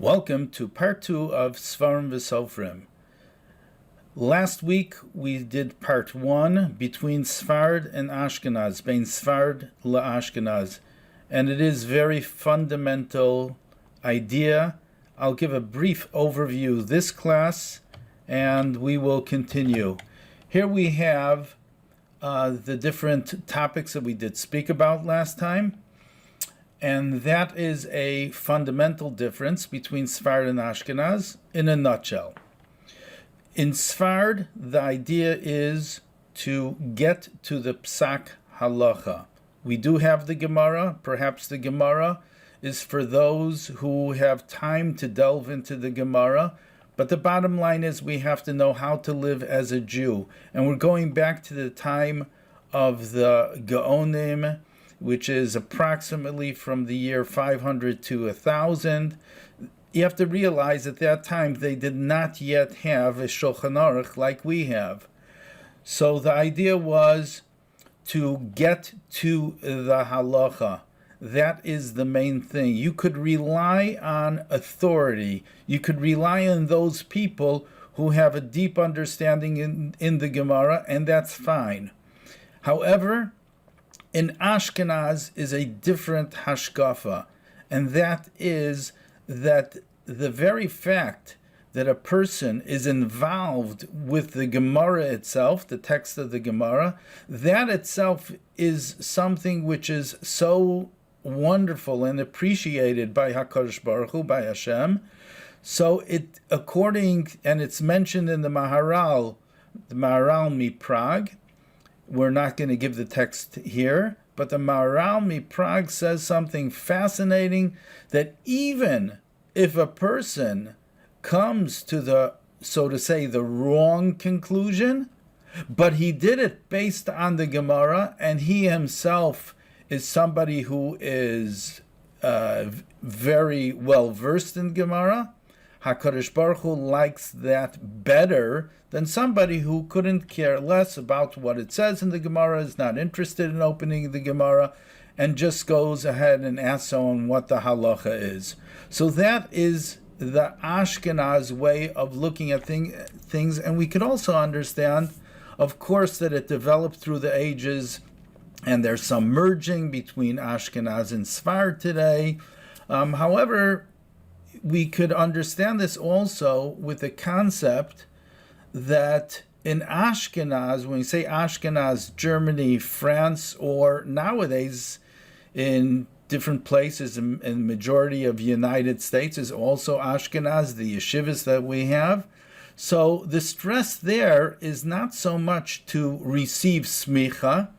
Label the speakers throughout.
Speaker 1: Welcome to part 2 of Sefardim V'Sofrim. Last week we did part 1 between Sefard and Ashkenaz, bein Sefard LaAshkenaz, and it is very fundamental idea. I'll give a brief overview this class, and we will continue. Here we have the different topics that we did speak about last time. And that is a fundamental difference between Sefard and Ashkenaz in a nutshell. In Sefard, the idea is to get to the Psak Halacha. We do have the Gemara. Perhaps the Gemara is for those who have time to delve into the Gemara. But the bottom line is we have to know how to live as a Jew. And we're going back to the time of the Geonim, which is approximately from the year 500 to 1000. You have to realize at that time they did not yet have a Shulchan Aruch like we have. So the idea was to get to the halacha. That is the main thing. You could rely on authority. You could rely on those people who have a deep understanding in the Gemara, and that's fine. However, in Ashkenaz is a different hashkafa, and that is that the very fact that a person is involved with the Gemara itself, the text of the Gemara, that itself is something which is so wonderful and appreciated by HaKadosh Baruch Hu, by Hashem. So it's mentioned in the Maharal Mi Prague. We're not going to give the text here, but the Maharam Mi Prague says something fascinating, that even if a person comes to the, so to say, the wrong conclusion, but he did it based on the Gemara, and he himself is somebody who is very well versed in Gemara, HaKadosh Baruch Hu likes that better than somebody who couldn't care less about what it says in the Gemara, is not interested in opening the Gemara, and just goes ahead and asks someone what the halacha is. So that is the Ashkenaz way of looking at things, and we could also understand, of course, that it developed through the ages, and there's some merging between Ashkenaz and Sefard today. However, we could understand this also with the concept that in Ashkenaz, when we say Ashkenaz, Germany, France, or nowadays in different places, in the majority of the United States is also Ashkenaz, the yeshivas that we have. So the stress there is not so much to receive smicha.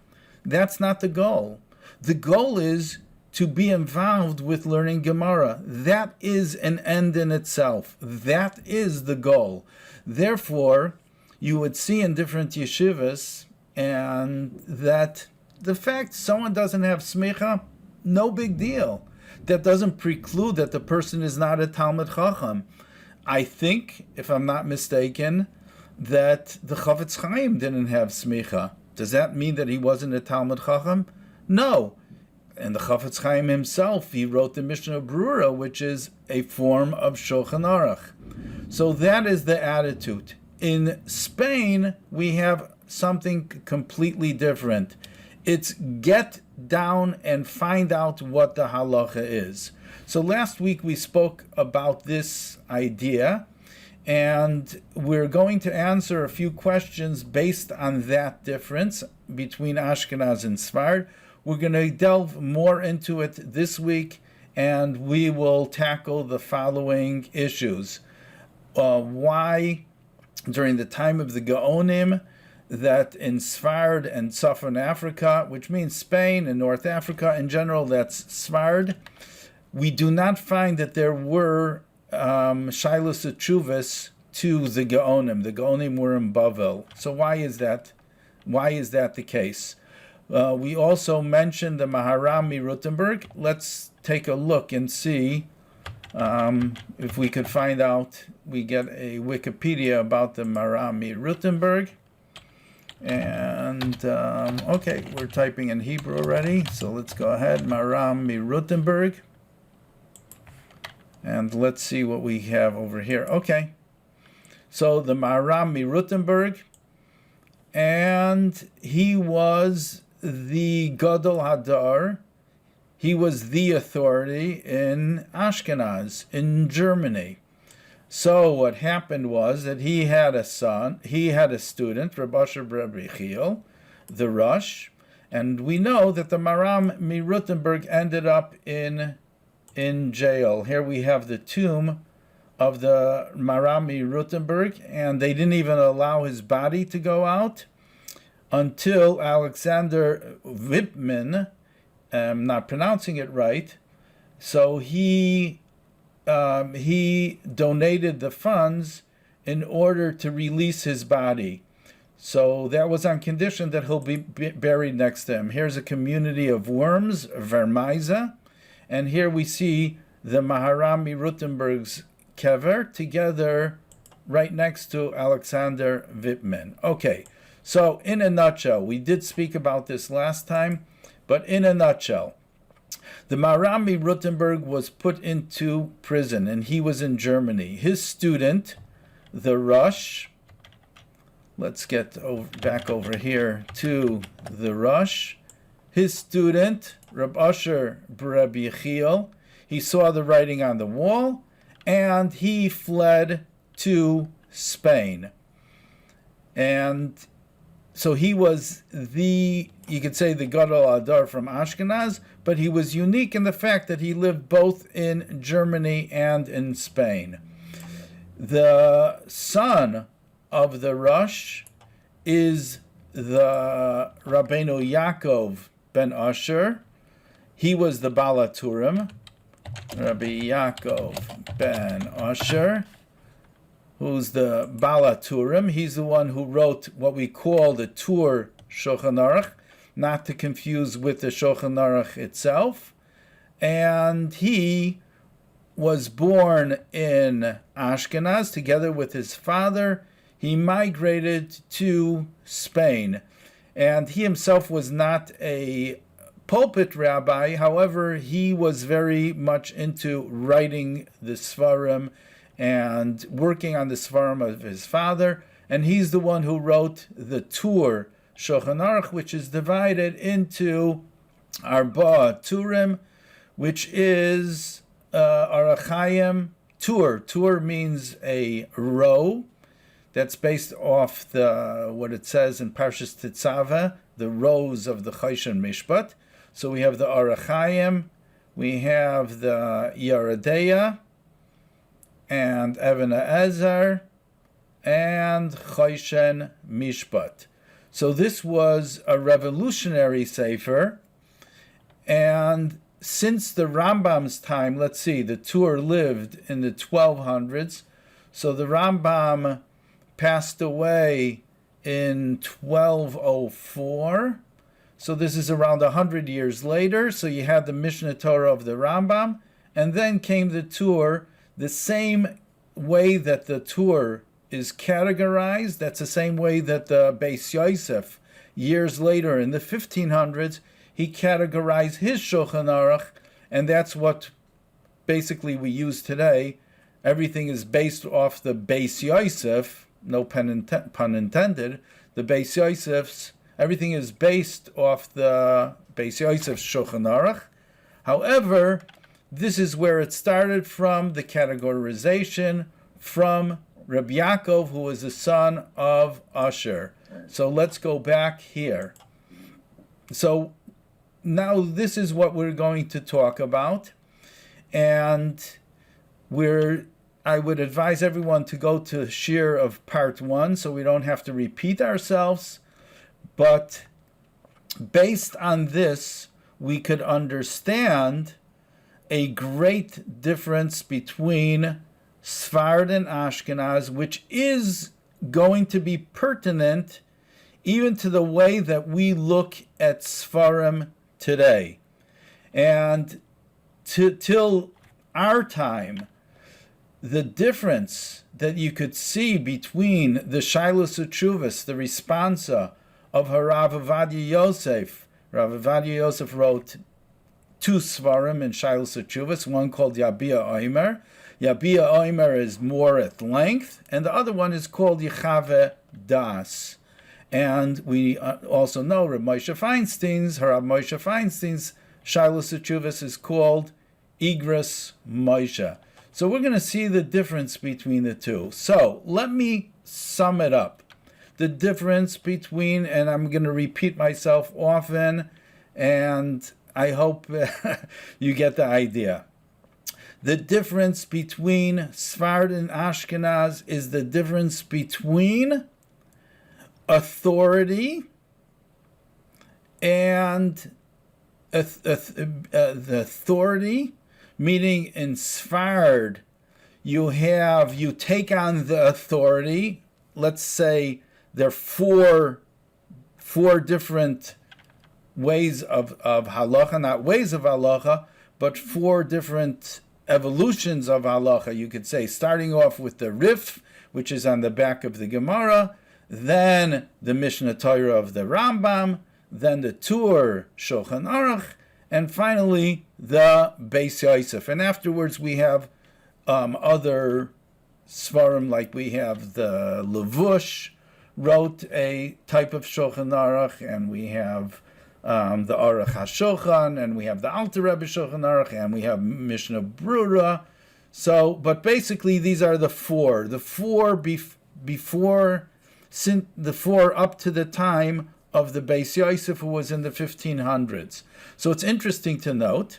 Speaker 1: That's not the goal. The goal is to be involved with learning Gemara. That is an end in itself. That is the goal. Therefore, you would see in different yeshivas, and that the fact someone doesn't have smicha, no big deal. That doesn't preclude that the person is not a Talmid Chacham. I think, if I'm not mistaken, that the Chafetz Chaim didn't have smicha. Does that mean that he wasn't a Talmid Chacham? No. And the Chafetz Chaim himself, he wrote the Mishnah Brura, which is a form of Shulchan Aruch. So that is the attitude. In Spain, we have something completely different. It's get down and find out what the halacha is. So last week we spoke about this idea, and we're going to answer a few questions based on that difference between Ashkenaz and Sefard. We're going to delve more into it this week, and we will tackle the following issues. Why, during the time of the Geonim, that in Sefard and Southern Africa, which means Spain and North Africa in general, that's Sefard, we do not find that there were Shilos Teshuvos to the Geonim. The Geonim were in Bavel. So why is that? Why is that the case? We also mentioned the Maharam of Rutenberg. Let's take a look and see if we could find out. We get a Wikipedia about the Maharam of Rutenberg. And, okay, we're typing in Hebrew already, so let's go ahead. Maharam of Rutenberg. And let's see what we have over here. Okay. So the Maharam of Rutenberg, and he was the Gadol Hadar. He was the authority in Ashkenaz, in Germany. So what happened was that he had a student, Rabbi Asher the Rosh, and we know that the Maharam of Rutenberg ended up in jail. Here we have the tomb of the Maharam of Rutenberg, and they didn't even allow his body to go out until Alexander Wittmann, I'm not pronouncing it right, so he donated the funds in order to release his body. So that was on condition that he'll be buried next to him. Here's a community of Worms, Vermeise, and here we see the Maharam of Rutenberg's kever together right next to Alexander Wittmann. Okay, so in a nutshell, we did speak about this last time, but in a nutshell, the Maharam of Rutenberg was put into prison, and he was in Germany. His student, the Rosh, let's get back over here to the Rosh. His student, Rabbi Asher Rabbi Yechiel, he saw the writing on the wall, and he fled to Spain. And so he was you could say the Gadol Hadar from Ashkenaz, but he was unique in the fact that he lived both in Germany and in Spain. The son of the Rosh is the Rabbeinu Yaakov ben Asher. He was the Balaturim, Rabbi Yaakov ben Asher, who's the Balaturim. He's the one who wrote what we call the Tur Shulchan Aruch, not to confuse with the Shulchan Aruch itself. And he was born in Ashkenaz together with his father. He migrated to Spain. And he himself was not a pulpit rabbi. However, he was very much into writing the Sefardim and working on the Sefardim of his father. And he's the one who wrote the Tur Shulchan Aruch, which is divided into Arba Turim, which is Arachayim Tur. Tur means a row. That's based off what it says in Parshas Tetzaveh, the rows of the Choshen Mishpat. So we have the Arachayim, we have the Yeredeya, and Even Ezer, and Choshen Mishpat. So this was a revolutionary sefer, and since the Rambam's time, let's see, the Tur lived in the 1200s, so the Rambam passed away in 1204, so this is around 100 years later. So you had the Mishnah Torah of the Rambam, and then came the Tur, the same way that the Tur is categorized, that's the same way that the Beis Yosef, years later in the 1500s, he categorized his Shulchan Aruch, and that's what basically we use today. Everything is based off the Beis Yosef, no pun intended, the Beis Yosef's, everything is based off the Beis Yosef's Shulchan Aruch. However, this is where it started from, the categorization from Rabbi Yaakov, who was the son of Asher. So let's go back here. So now this is what we're going to talk about, and I would advise everyone to go to Shiur of part 1 so we don't have to repeat ourselves. But based on this, we could understand a great difference between Sefard and Ashkenaz, which is going to be pertinent even to the way that we look at Sefardim today. And till our time, the difference that you could see between the Shilos Teshuvos, the responsa of Harav Ovadia Yosef. Rav Ovadia Yosef wrote two Svarim in Shilos Teshuvos, one called Yabia Oimer. Yabia Oimer is more at length, and the other one is called Yechave Das. And we also know Rabbi Moshe Feinstein's Shilos Teshuvos is called Igros Moshe. So we're going to see the difference between the two. So let me sum it up. The difference between, and I'm going to repeat myself often, and I hope you get the idea. The difference between Sefard and Ashkenaz is the difference between authority and the authority, meaning in Sefard you take on the authority. Let's say there are four different ways of halacha, not ways of halacha, but four different evolutions of halacha, you could say, starting off with the Rif, which is on the back of the Gemara, then the Mishnah Torah of the Rambam, then the Tur Shulchan Aruch, and finally the Beis Yosef. And afterwards we have other Svarim, like we have the Levush wrote a type of Shulchan Aruch, and we have the Aruch HaShulchan, and we have the Alter Rebbe Shulchan Aruch, and we have Mishnah Brura. So, but basically these are the four. The four up to the time of the Beis Yosef, who was in the 1500s. So it's interesting to note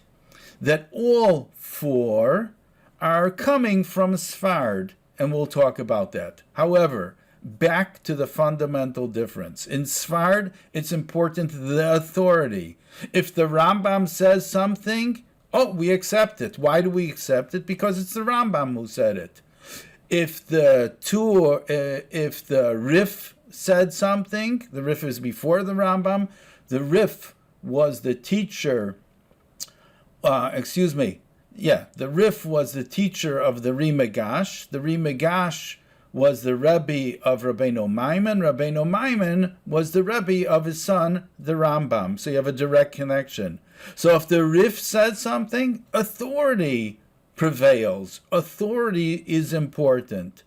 Speaker 1: that all four are coming from Sefard, and we'll talk about that. However, back to the fundamental difference. In Sefard, it's important the authority. If the Rambam says something, we accept it. Why do we accept it? Because it's the Rambam who said it. If the Rif said something, the Rif is before the Rambam, the Rif was the teacher, the Rif was the teacher of the Rimagash. The Rimagash was the Rebbe of Rabbeinu Maimon. Rabbeinu Maimon was the Rebbe of his son, the Rambam. So you have a direct connection. So if the Rif said something, authority prevails. Authority is important.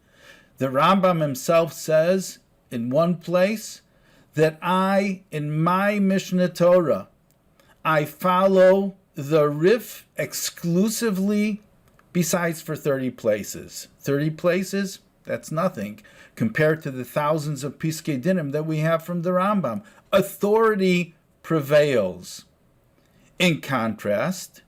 Speaker 1: The Rambam himself says in one place that in my Mishnah Torah, I follow the Rif exclusively, besides for 30 places. 30 places? That's nothing compared to the thousands of Piskei Dinim that we have from the Rambam. Authority prevails. In contrast,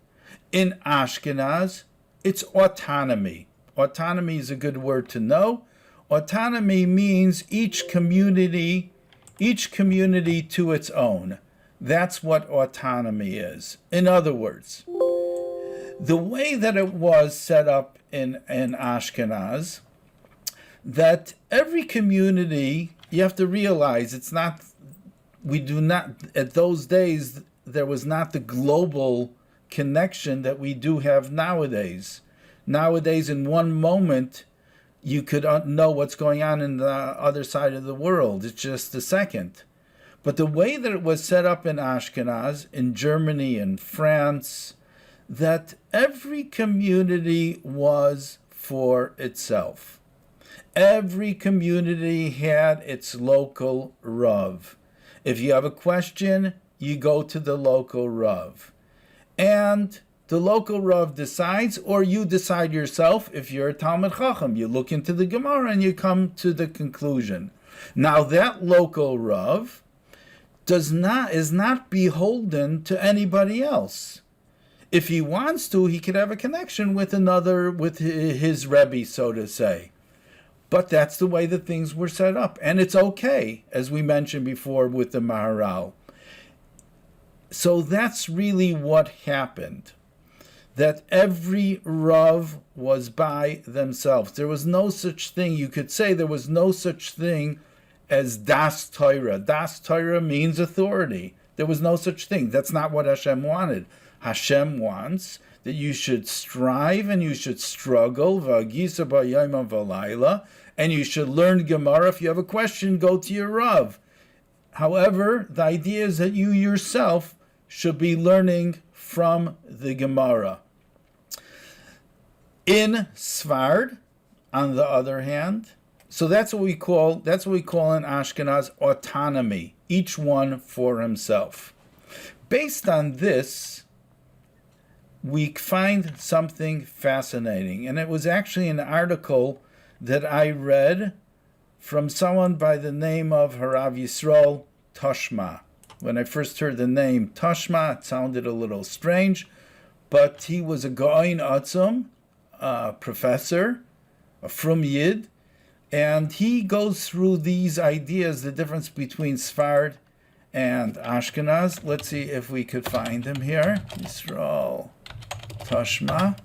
Speaker 1: in Ashkenaz, it's autonomy. Autonomy is a good word to know. Autonomy means each community to its own. That's what autonomy is. In other words, the way that it was set up in Ashkenaz, that every community, you have to realize at those days, there was not the global connection that we do have nowadays. Nowadays, in one moment, you could know what's going on in the other side of the world. It's just a second. But the way that it was set up in Ashkenaz, in Germany and France, that every community was for itself. Every community had its local Rav. If you have a question, you go to the local Rav. And the local Rav decides, or you decide yourself. If you're a Talmid Chacham, you look into the Gemara and you come to the conclusion. Now that local Rav is not beholden to anybody else. If he wants to, he could have a connection with his Rebbe, so to say. But that's the way that things were set up. And it's okay, as we mentioned before with the Maharal. So that's really what happened. That every Rav was by themselves. There was no such thing, you could say there was no such thing as Das Torah. Das Torah means authority. There was no such thing. That's not what Hashem wanted. Hashem wants that you should strive and you should struggle, v'agisa b'yayim v'layla, and you should learn Gemara. If you have a question, go to your Rav. However, the idea is that you yourself should be learning from the Gemara. In Sefard, on the other hand, so that's what we call in Ashkenaz autonomy, each one for himself. Based on this, we find something fascinating, and it was actually an article that I read from someone by the name of Harav Yisrael Tashma. When I first heard the name Tashma, it sounded a little strange, but he was a Goin Atzum, professor, a Frum Yid, and he goes through these ideas, the difference between Sefard and Ashkenaz. Let's see if we could find him here. Yisrael Tashma,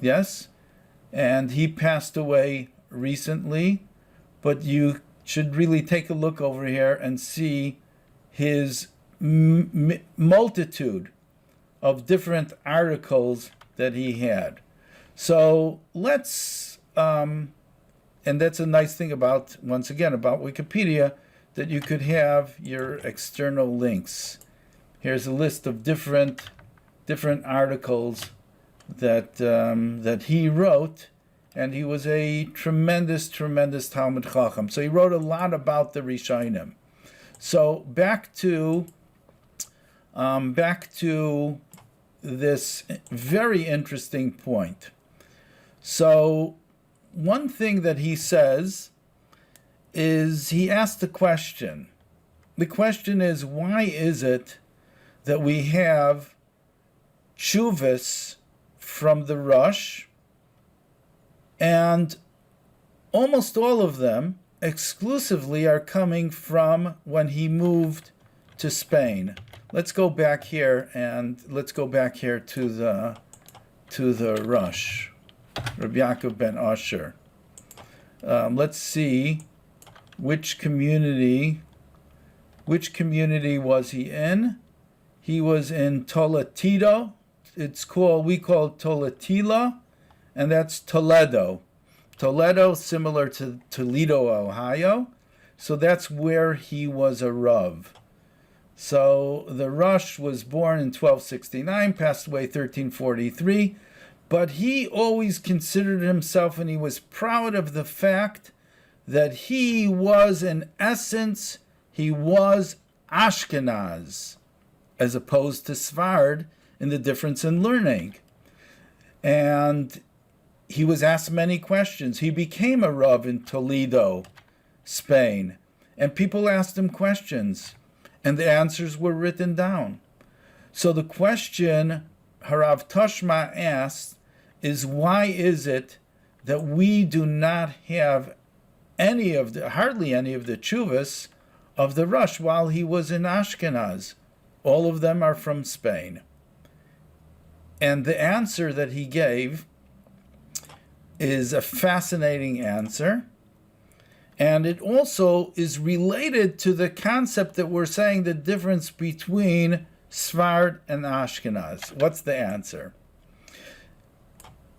Speaker 1: yes. And he passed away recently, but you should really take a look over here and see his multitude of different articles that he had. So let's, and that's a nice thing about, once again, about Wikipedia, that you could have your external links. Here's a list of different articles that he wrote, and he was a tremendous Talmud Chacham. So he wrote a lot about the Rishonim. So back to this very interesting point. So one thing that he says is he asked a question. The question is, why is it that we have Teshuvos from the Rosh, and almost all of them exclusively are coming from when he moved to Spain? Let's go back here to the Rosh, Rabbi Yaakov ben Asher. Let's see which community was he in. He was in Toleda. We call it Toletila, and that's Toledo. Toledo, similar to Toledo, Ohio. So that's where he was a Rav. So the Rosh was born in 1269, passed away 1343, but he always considered himself, and he was proud of the fact that he was, in essence, he was Ashkenaz, as opposed to Sefard, in the difference in learning. And he was asked many questions. He became a Rav in Toledo, Spain, and people asked him questions, and the answers were written down. So the question Harav Tashma asked is, why is it that we do not have hardly any of the Teshuvos of the Rosh while he was in Ashkenaz? All of them are from Spain. And the answer that he gave is a fascinating answer. And it also is related to the concept that we're saying, the difference between Sefard and Ashkenaz. What's the answer?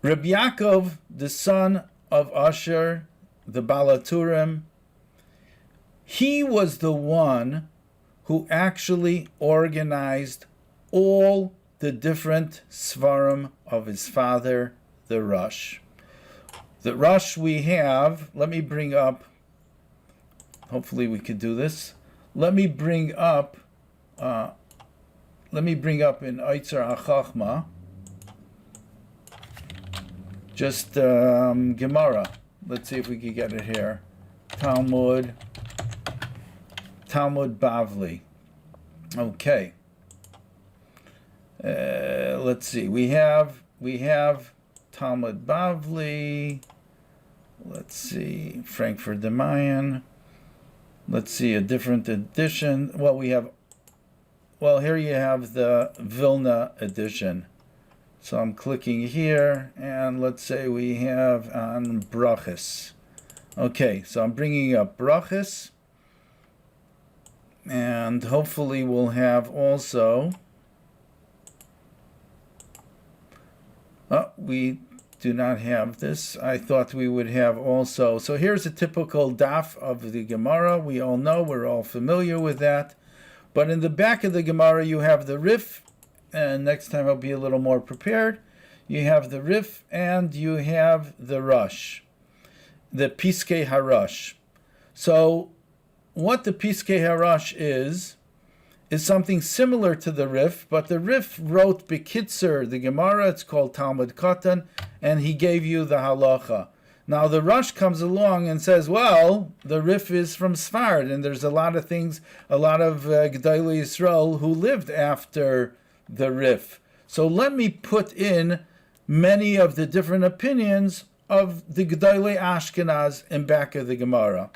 Speaker 1: Rabbi Yaakov, the son of Asher, the Balaturim, he was the one who actually organized all the different Svarim of his father, the Rosh. The Rosh we have, let me bring up, hopefully we could do this. Let me bring up in Otsar HaChachmah, just Gemara. Let's see if we can get it here. Talmud Bavli. Okay. Let's see. We have Talmud Bavli. Let's see. Frankfurt the Mayan. Let's see a different edition. Well, here you have the Vilna edition. So I'm clicking here, and let's say we have on Brachas. Okay, so I'm bringing up Brachas, and hopefully we'll have also. Oh, we do not have this. I thought we would have also. So here's a typical daf of the Gemara. We all know, we're all familiar with that. But in the back of the Gemara, you have the Rif, and next time I'll be a little more prepared. You have the Rif and you have the Rosh, the Piskei HaRosh. So what the Piskei HaRosh is something similar to the Rif, but the Rif wrote Bekitzer, the Gemara, it's called Talmud Katan, and he gave you the Halacha. Now the Rosh comes along and says, well, the Rif is from Sefard, and there's a lot of things, a lot of Gedolei Yisrael who lived after the Rif. So let me put in many of the different opinions of the Gedolei Ashkenaz in back of the Gemara.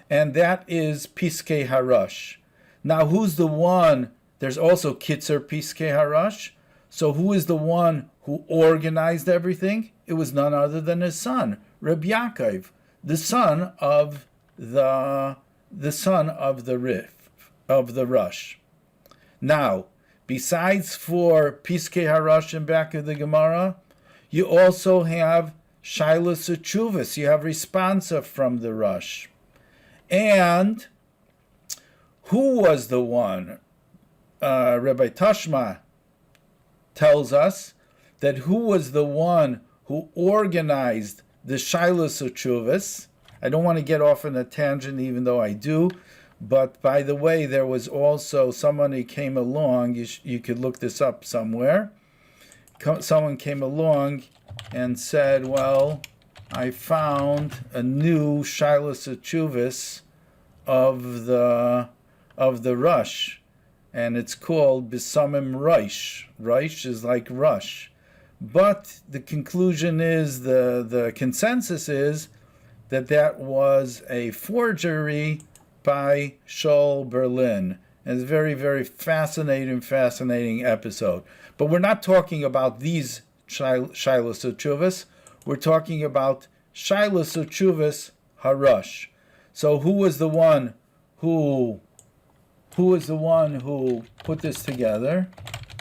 Speaker 1: And that is Piskei HaRosh. Now who's the one, there's also Kitzer Piskei HaRosh. So who is the one who organized everything? It was none other than his son, Rabbi Yaakov, the son of the Rif, of the Rosh. Now, besides for Piskei HaRosh in back of the Gemara, you also have Shilas Utshuvas. You have responsa from the Rosh. And who was the one? Rabbi Tashma tells us that who was the one who organized the Shilas Utshuvas. I don't want to get off on a tangent, even though I do. But by the way, there was also someone who came along. You could look this up somewhere. Someone came along and said, well, I found a new Shilas Utshuvas of the Rosh, and it's called Bisamim Rosh. Rosh is like Rosh. But the conclusion is, the consensus is that was a forgery by Shaul Berlin. And it's a very, very fascinating episode. But we're not talking about these Shilas Utshuvas. We're talking about Shilas Utshuvas HaRosh. So who was the one who put this together?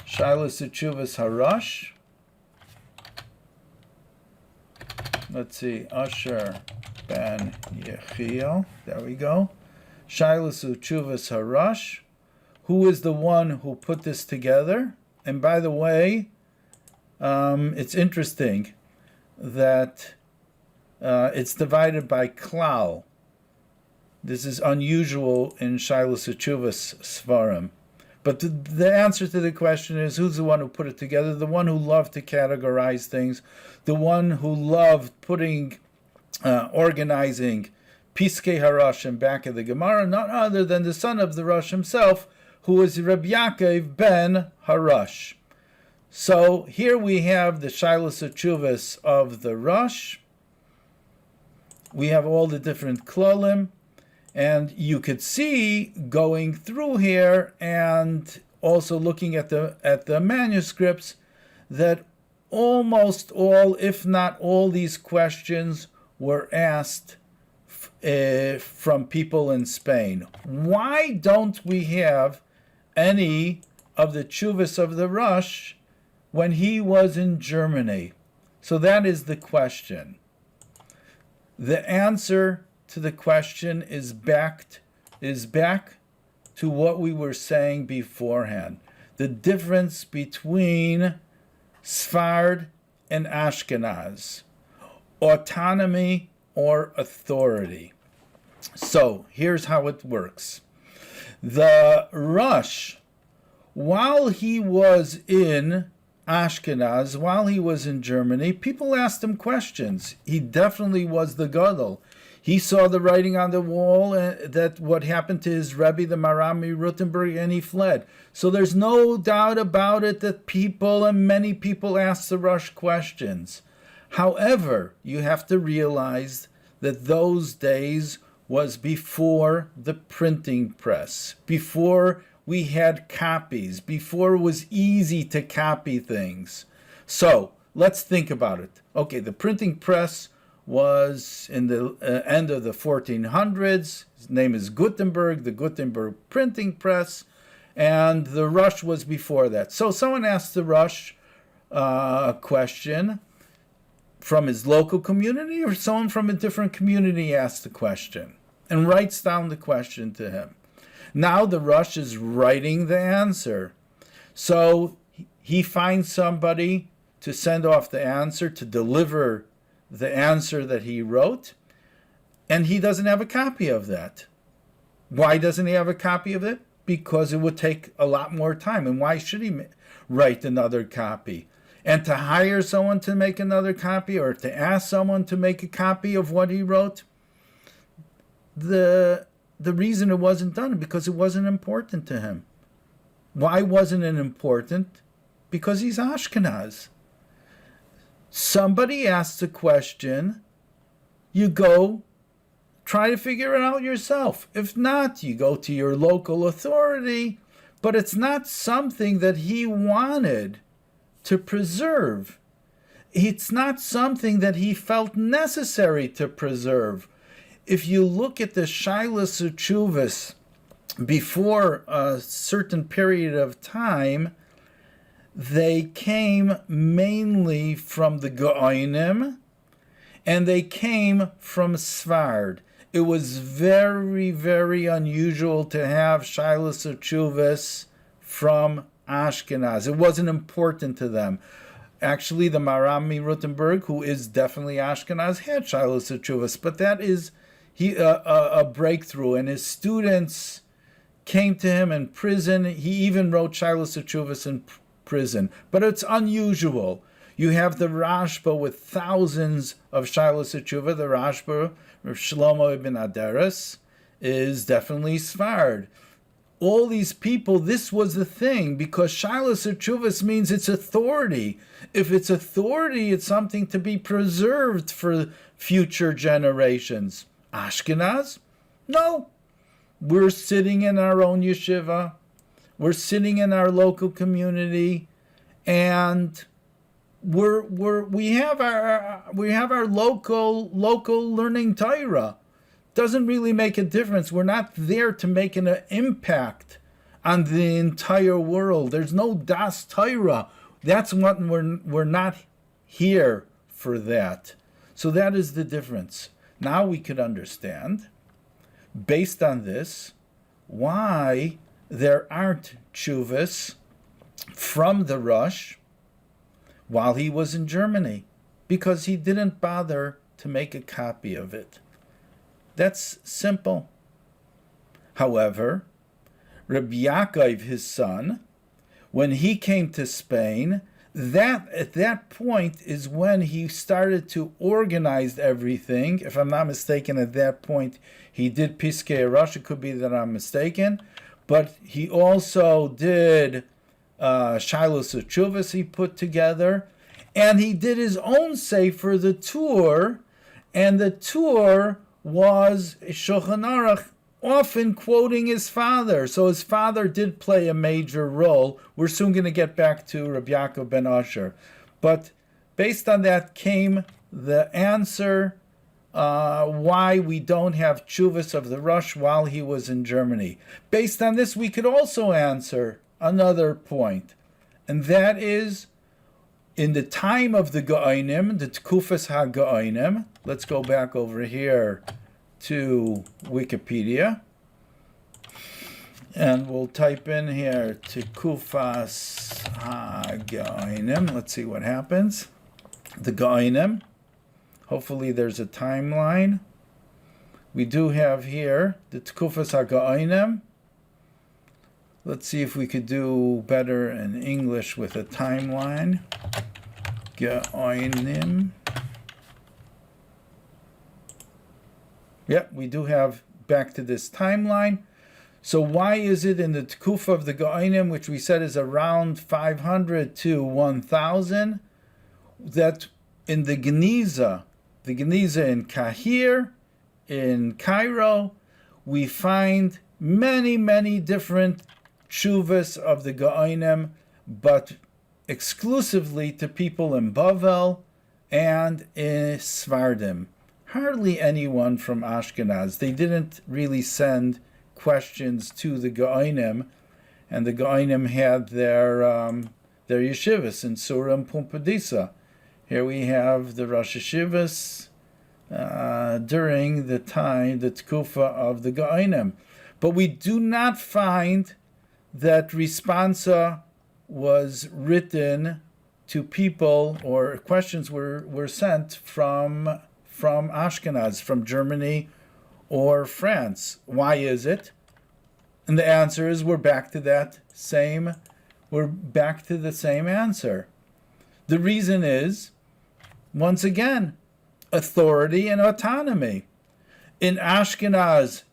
Speaker 1: Shilas Utshuvas HaRosh. Let's see, Asher ben Yechiel. There we go. Shilas Utshuvas HaRosh. Who is the one who put this together? And by the way, it's interesting that it's divided by klal. This is unusual in Shilas Utshuvas Svarim. But the answer to the question is, who's the one who put it together? The one who loved to categorize things, the one who loved organizing Piskei HaRosh in back of the Gemara, none other than the son of the Rosh himself, who was Rabbi Yaakov ben HaRosh. So here we have the Shilas Utshuvas of the Rosh. We have all the different klolim. And you could see going through here and also looking at the manuscripts that almost all, if not all, these questions were asked from people in Spain. Why don't we have any of the tshuvas of the Rosh when he was in Germany? So that is the question. The answer to the question is back to what we were saying beforehand. The difference between Sefard and Ashkenaz. Autonomy or authority. So here's how it works. The Rosh, while he was in Ashkenaz, while he was in Germany, people asked him questions. He definitely was the Gadol. He saw the writing on the wall that what happened to his Rebbe, the Maharam of Rutenberg, and he fled. So there's no doubt about it that people, and many people, asked the Rosh questions. However, you have to realize that those days was before the printing press, before we had copies, before it was easy to copy things. So let's think about it. Okay, the printing press was in the end of the 1400s. His name is Gutenberg, the Gutenberg printing press, and the Rosh was before that. So someone asked the Rosh a question from his local community, or someone from a different community asked the question and writes down the question to him. Now the Rosh is writing the answer. So he finds somebody to send off the answer, to deliver the answer that he wrote, and he doesn't have a copy of that. Why doesn't he have a copy of it? Because it would take a lot more time. And why should he write another copy? And to hire someone to make another copy, or to ask someone to make a copy of what he wrote, the reason it wasn't done is because it wasn't important to him. Why wasn't it important? Because he's Ashkenaz. Somebody asks a question, you go try to figure it out yourself. If not, you go to your local authority, but it's not something that he wanted to preserve. It's not something that he felt necessary to preserve. If you look at the Shilas Teshuvos before a certain period of time, they came mainly from the Geonim, and they came from Sefard. It was very, very unusual to have Shilas Teshuvos from Ashkenaz. It wasn't important to them. Actually, the Maharam of Rutenberg, who is definitely Ashkenaz, had Shilas Teshuvos, but that is a breakthrough, and his students came to him in prison. He even wrote Shilas Teshuvos in prison, but it's unusual. You have the Rashba with thousands of Shilas Teshuvos. The Rashba, Shlomo ibn Aderes, is definitely Sefard. All these people, this was the thing, because Shilas Teshuvos means it's authority. If it's authority, it's something to be preserved for future generations. Ashkenaz? No. We're sitting in our own yeshiva. We're sitting in our local community, and we have our local learning Torah. Doesn't really make a difference. We're not there to make an impact on the entire world. There's no Das Torah. That's what we're not here for that. So that is the difference. Now we could understand, based on this, why there aren't teshuvos from the Rosh while he was in Germany, because he didn't bother to make a copy of it. That's simple. However, Rabbi Yaakov, his son, when he came to Spain, at that point is when he started to organize everything. If I'm not mistaken, at that point he did Piskei Rosh. It could be that I'm mistaken, but he also did Shilas Teshuvos he put together, and he did his own sefer, the Tur, and the Tur was Shulchan Aruch, often quoting his father. So his father did play a major role. We're soon going to get back to Rabbi Yaakov ben Asher. But based on that came the answer why we don't have teshuvos of the Rosh while he was in Germany. Based on this, we could also answer another point, and that is, in the time of the Geonim, the Tkufas HaGeonim, let's go back over here to Wikipedia, and we'll type in here Tkufas HaGeonim. Let's see what happens. The Geonim. Hopefully there's a timeline. We do have here the Tkufas HaGeonim. Let's see if we could do better in English with a timeline. Geonim. Yep, we do have back to this timeline. So why is it in the Tkufa of the Geonim, which we said is around 500 to 1000, that in the Geniza in Kahir, in Cairo, we find many, many different teshuvos of the Geonim, but exclusively to people in Bavel and in Sefardim. Hardly anyone from Ashkenaz. They didn't really send questions to the Geonim, and the Geonim had their yeshivas in Surah and Pumbedisa. Here we have the Rosh Yeshivas during the time, the Tkufa of the Geonim. But we do not find that responsa was written to people, or questions were sent from Ashkenaz, from Germany or France. Why is it? And the answer is we're back to the same answer. The reason is, once again, authority and autonomy. In Ashkenaz,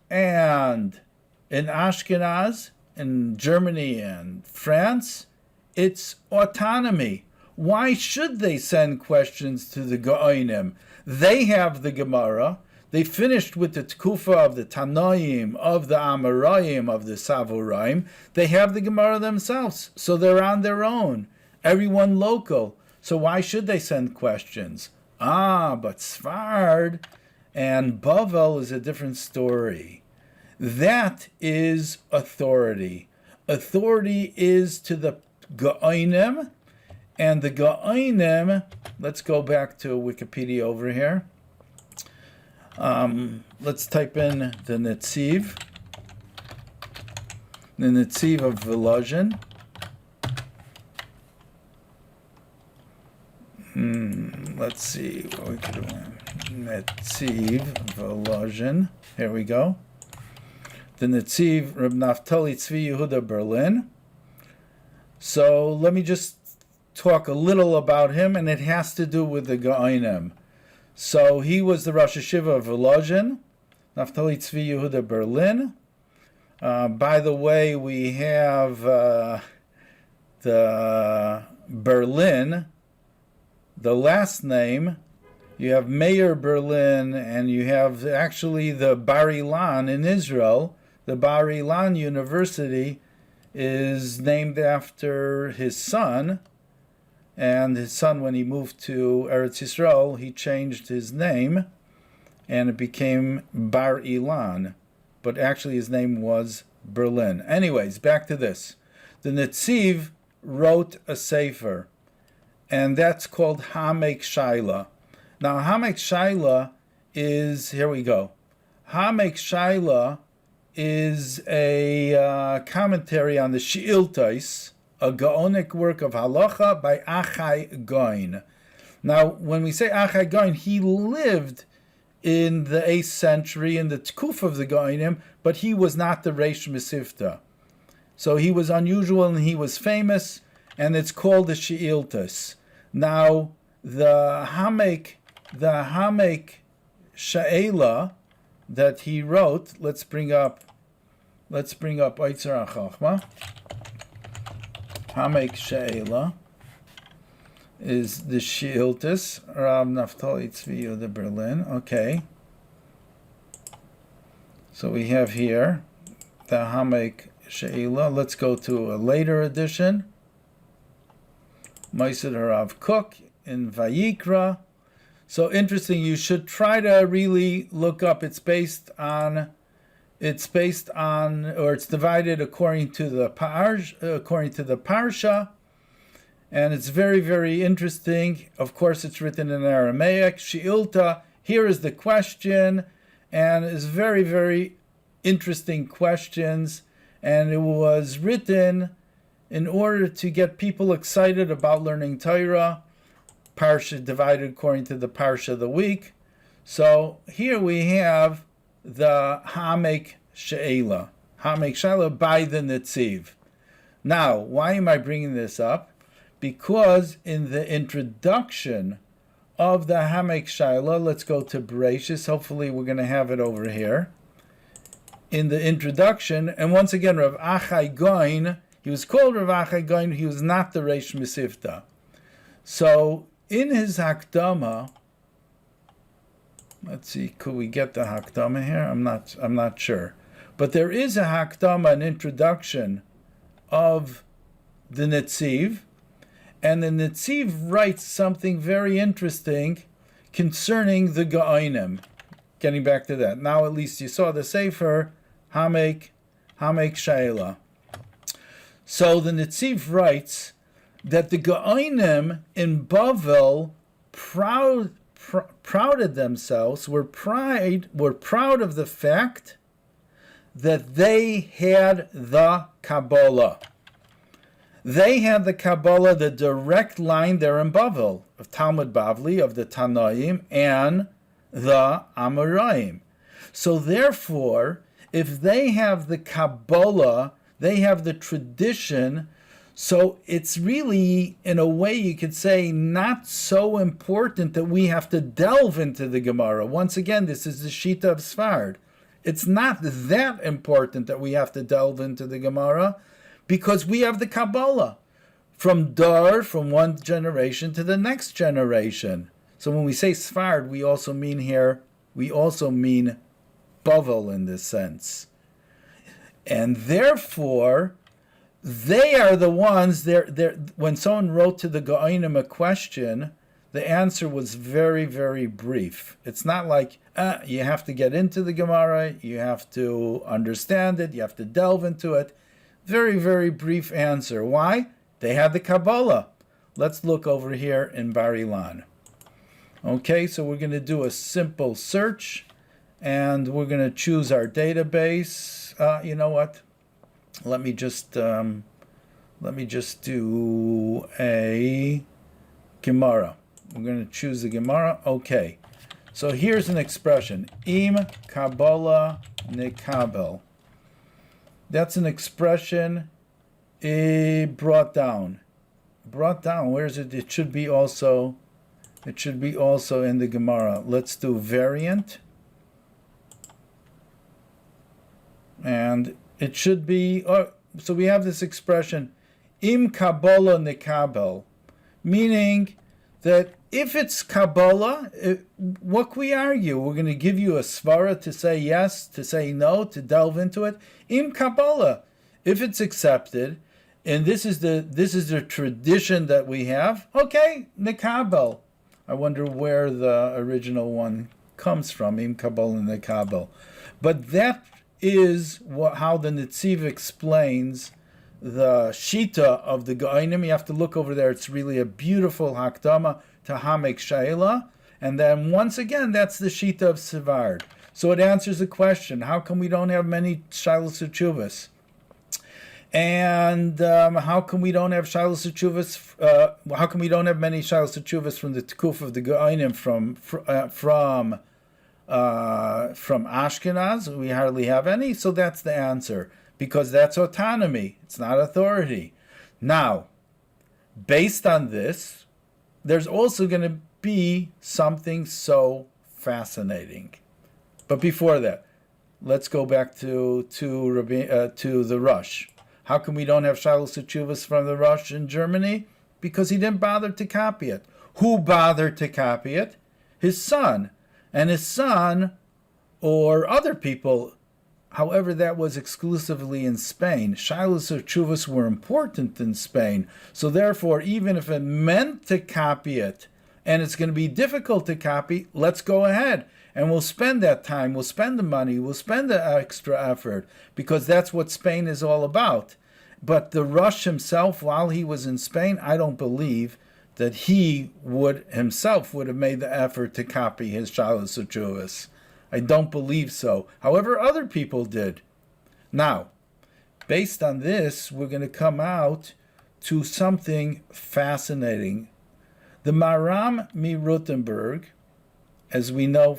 Speaker 1: in Germany and France, it's autonomy. Why should they send questions to the Geonim? They have the Gemara. They finished with the Tkufa of the Tanoim, of the Amoraim, of the Savoraim. They have the Gemara themselves, so they're on their own. Everyone local. So why should they send questions? But Sefard and Bavel is a different story. That is authority. Authority is to the Geonim, and the Geonim, let's go back to Wikipedia over here. Let's type in the Netziv of Volozhin. Let's see what we could do. Netziv Volozhin. Here we go. The Netziv, Reb Naftali Tzvi Yehuda Berlin. So let me just talk a little about him, and it has to do with the Geonim. So he was the Rosh Hashiva of Volozhin, Naftali Tzvi Yehuda Berlin. By the way, we have the Berlin, the last name. You have Meir Berlin, and you have actually the Bar Ilan in Israel. The Bar Ilan University is named after his son, and his son, when he moved to Eretz Yisrael, he changed his name, and it became Bar Ilan, but actually his name was Berlin. Anyways, back to this. The Netziv wrote a sefer, and that's called Hamek Shaila. Now, Hamek Shaila is, here we go. Hamek Shaila is a commentary on the Sheiltais, a Gaonic work of Halacha by Achai Goin. Now, when we say Achai Goin, he lived in the 8th century in the Tkuf of the Goinim, but he was not the Reish Mesivta. So he was unusual and he was famous, and it's called the Sheiltais. Now, the Hamek Sha'ela that he wrote, let's bring up Otsar HaChachmah. Hamek Sha'ela is the Sheiltais, Rav Naftali Tzvi Yehuda Berlin. Okay. So we have here the Hamek Sha'ela. Let's go to a later edition. Moised Harav Kook in Vayikra. So interesting, you should try to really look up. It's divided according to the parsha, and it's very, very interesting. Of course, it's written in Aramaic. Sheilta, here is the question, and it's very, very interesting questions, and it was written in order to get people excited about learning Torah. Parsha divided according to the parsha of the week. So here we have the Hamek She'ela by the Netziv. Now, why am I bringing this up? Because in the introduction of the Hamek She'ela, let's go to Bereshis. Hopefully we're going to have it over here. In the introduction, and once again, Rav Achai Goin, he was called Rav Achai Goin, he was not the Reish Mesivta. So, in his Hakdama, let's see, could we get the Hakdama here? I'm not sure. But there is a Hakdama, an introduction of the Netziv, and the Netziv writes something very interesting concerning the Geonim. Getting back to that. Now at least you saw the Sefer, Hamek Sha'ela. So the Netziv writes that the Geonim in Bavel prouded themselves, were proud of the fact that they had the Kabbalah. They had the Kabbalah, the direct line there in Bavel, of Talmud Bavli, of the Tanaim, and the Amoraim. So therefore, if they have the Kabbalah, they have the tradition, so it's really, in a way you could say, not so important that we have to delve into the Gemara. Once again, this is the Shita of Sefard. It's not that important that we have to delve into the Gemara, because we have the Kabbalah from one generation to the next generation. So when we say Sefard, we also mean Bavel in this sense. And therefore, they are the ones, when someone wrote to the Geonim a question, the answer was very, very brief. It's not like, you have to get into the Gemara, you have to understand it, you have to delve into it. Very, very brief answer. Why? They had the Kabbalah. Let's look over here in Bar Ilan. Okay, so we're going to do a simple search, and we're going to choose our database. You know what? Let me just do a Gemara. We're going to choose the Gemara. Okay. So here's an expression. Im Kabbalah nekabel. That's an expression brought down. Brought down. Where is it? It should be also in the Gemara. Let's do variant. And it should be, so we have this expression, im Kabbalah nekabel, meaning that if it's Kabbalah, what can we argue? We're going to give you a svara to say yes, to say no, to delve into it. Im Kabbalah, if it's accepted, and this is the tradition that we have, okay, nekabel. I wonder where the original one comes from, im Kabbalah nekabel. But that is how the Netziv explains the Shita of the Geonim. You have to look over there. It's really a beautiful Hakdama to Hamek Shaila. And then once again, that's the Shita of Sefard. So it answers the question, how come we don't have many Shilos Teshuvos? And how come we don't have Shilos Teshuvos? How come we don't have many Shilos Teshuvos from the Tikuf of the Geonim from Ashkenaz? We hardly have any. So that's the answer, because that's autonomy. It's not authority. Now, based on this, there's also going to be something so fascinating. But before that, let's go back to the Rosh. How come we don't have Shilos Teshuvos from the Rosh in Germany? Because he didn't bother to copy it. Who bothered to copy it? His son. And his son, or other people, however, that was exclusively in Spain. Shilos Teshuvos were important in Spain. So therefore, even if it meant to copy it, and it's going to be difficult to copy, let's go ahead. And we'll spend that time, we'll spend the money, we'll spend the extra effort, because that's what Spain is all about. But the Rosh himself, while he was in Spain, I don't believe that he would have made the effort to copy his Shilos Teshuvos. I don't believe so. However, other people did. Now, based on this, we're going to come out to something fascinating. The Maharam of Rutenberg, as we know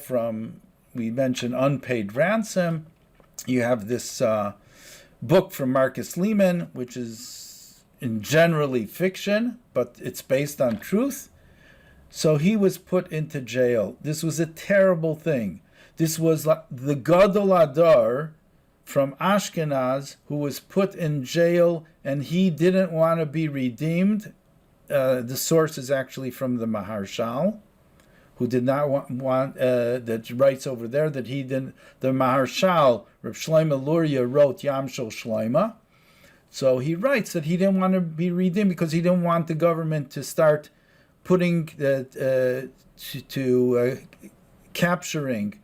Speaker 1: we mentioned unpaid ransom, you have this book from Marcus Lehman, which is in generally fiction, but it's based on truth. So he was put into jail. This was a terrible thing. This was the Gadol Adar from Ashkenaz who was put in jail, and he didn't want to be redeemed. The source is actually from the Maharshal, who did not want that writes over there that he didn't. The Maharshal, Reb Shlomo Luria, wrote Yam Shel Shloima. So he writes that he didn't want to be redeemed because he didn't want the government to start putting capturing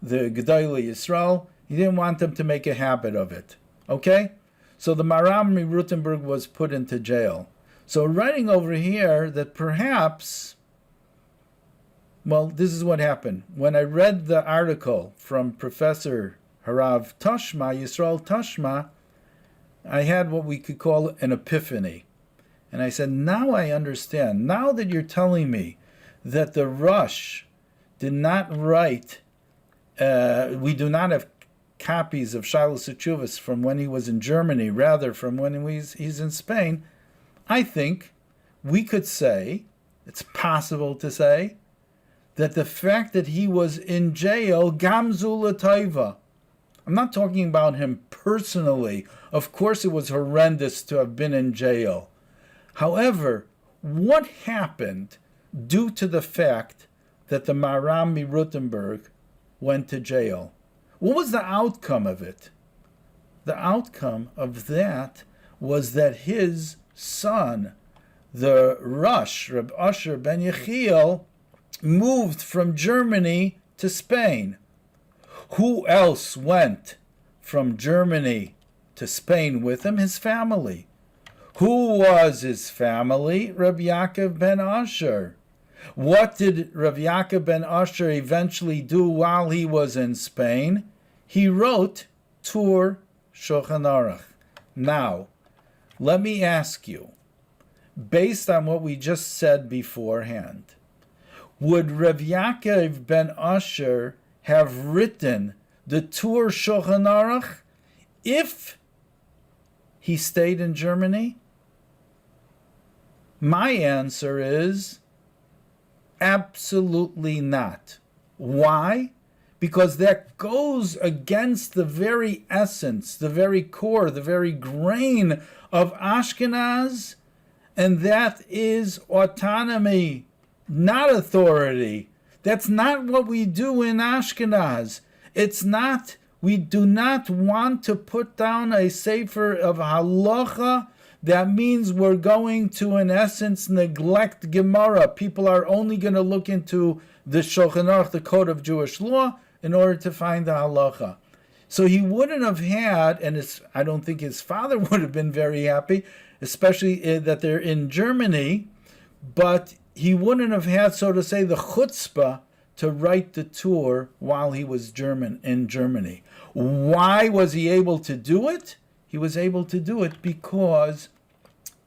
Speaker 1: the Gedolei Yisrael. He didn't want them to make a habit of it. Okay? So the Maharam of Rutenberg was put into jail. So writing over here that perhaps, well, this is what happened. When I read the article from Professor Harav Tashma, Yisrael Tashma, I had what we could call an epiphany. And I said, now I understand. Now that you're telling me that the Rosh did not write, we do not have copies of Shilos Teshuvos from when he was in Germany, rather from when he's in Spain, I think we could say, it's possible to say, that the fact that he was in jail, Gamzu L'Taiva. I'm not talking about him personally. Of course it was horrendous to have been in jail. However, what happened due to the fact that the Maharam of Rutenberg went to jail? What was the outcome of it? The outcome of that was that his son, the Rosh, Rabbi Asher ben Yechiel, moved from Germany to Spain. Who else went from Germany to Spain with him? His family. Who was his family? Rabbi Yaakov ben Asher. What did Rabbi Yaakov ben Asher eventually do while he was in Spain? He wrote Tur Shulchan Aruch. Now, let me ask you, based on what we just said beforehand, would Rabbi Yaakov ben Asher have written the Tur Shulchan Aruch if he stayed in Germany? My answer is absolutely not. Why? Because that goes against the very essence, the very core, the very grain of Ashkenaz, and that is autonomy, not authority. That's not what we do in Ashkenaz. It's not, we do not want to put down a sefer of halacha. That means we're going to, in essence, neglect Gemara. People are only going to look into the Shulchan Aruch, the code of Jewish law, in order to find the halacha. So he wouldn't have had, and I don't think his father would have been very happy, especially that they're in Germany, but he wouldn't have had, so to say, the chutzpah to write the Tur while he was in Germany. Why was he able to do it? He was able to do it because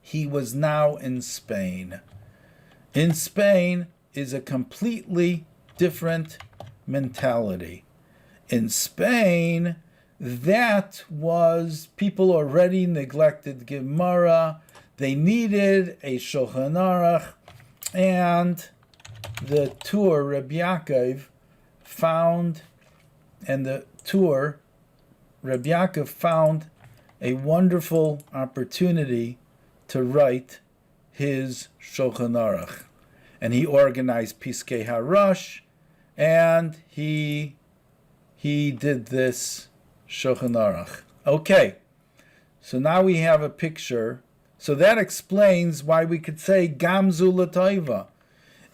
Speaker 1: he was now in Spain. In Spain is a completely different mentality. In Spain, that was, people already neglected Gemara. They needed a Shulchan Aruch, and the Tur, Rabbi Yaakov found, and the Tur, Rabbi Yaakov found a wonderful opportunity to write his Shulchan Aruch. And he organized Piskei HaRosh, and he did this Shulchan Aruch. Okay, so now we have a picture. So that explains why we could say Gamzu L'Taiva.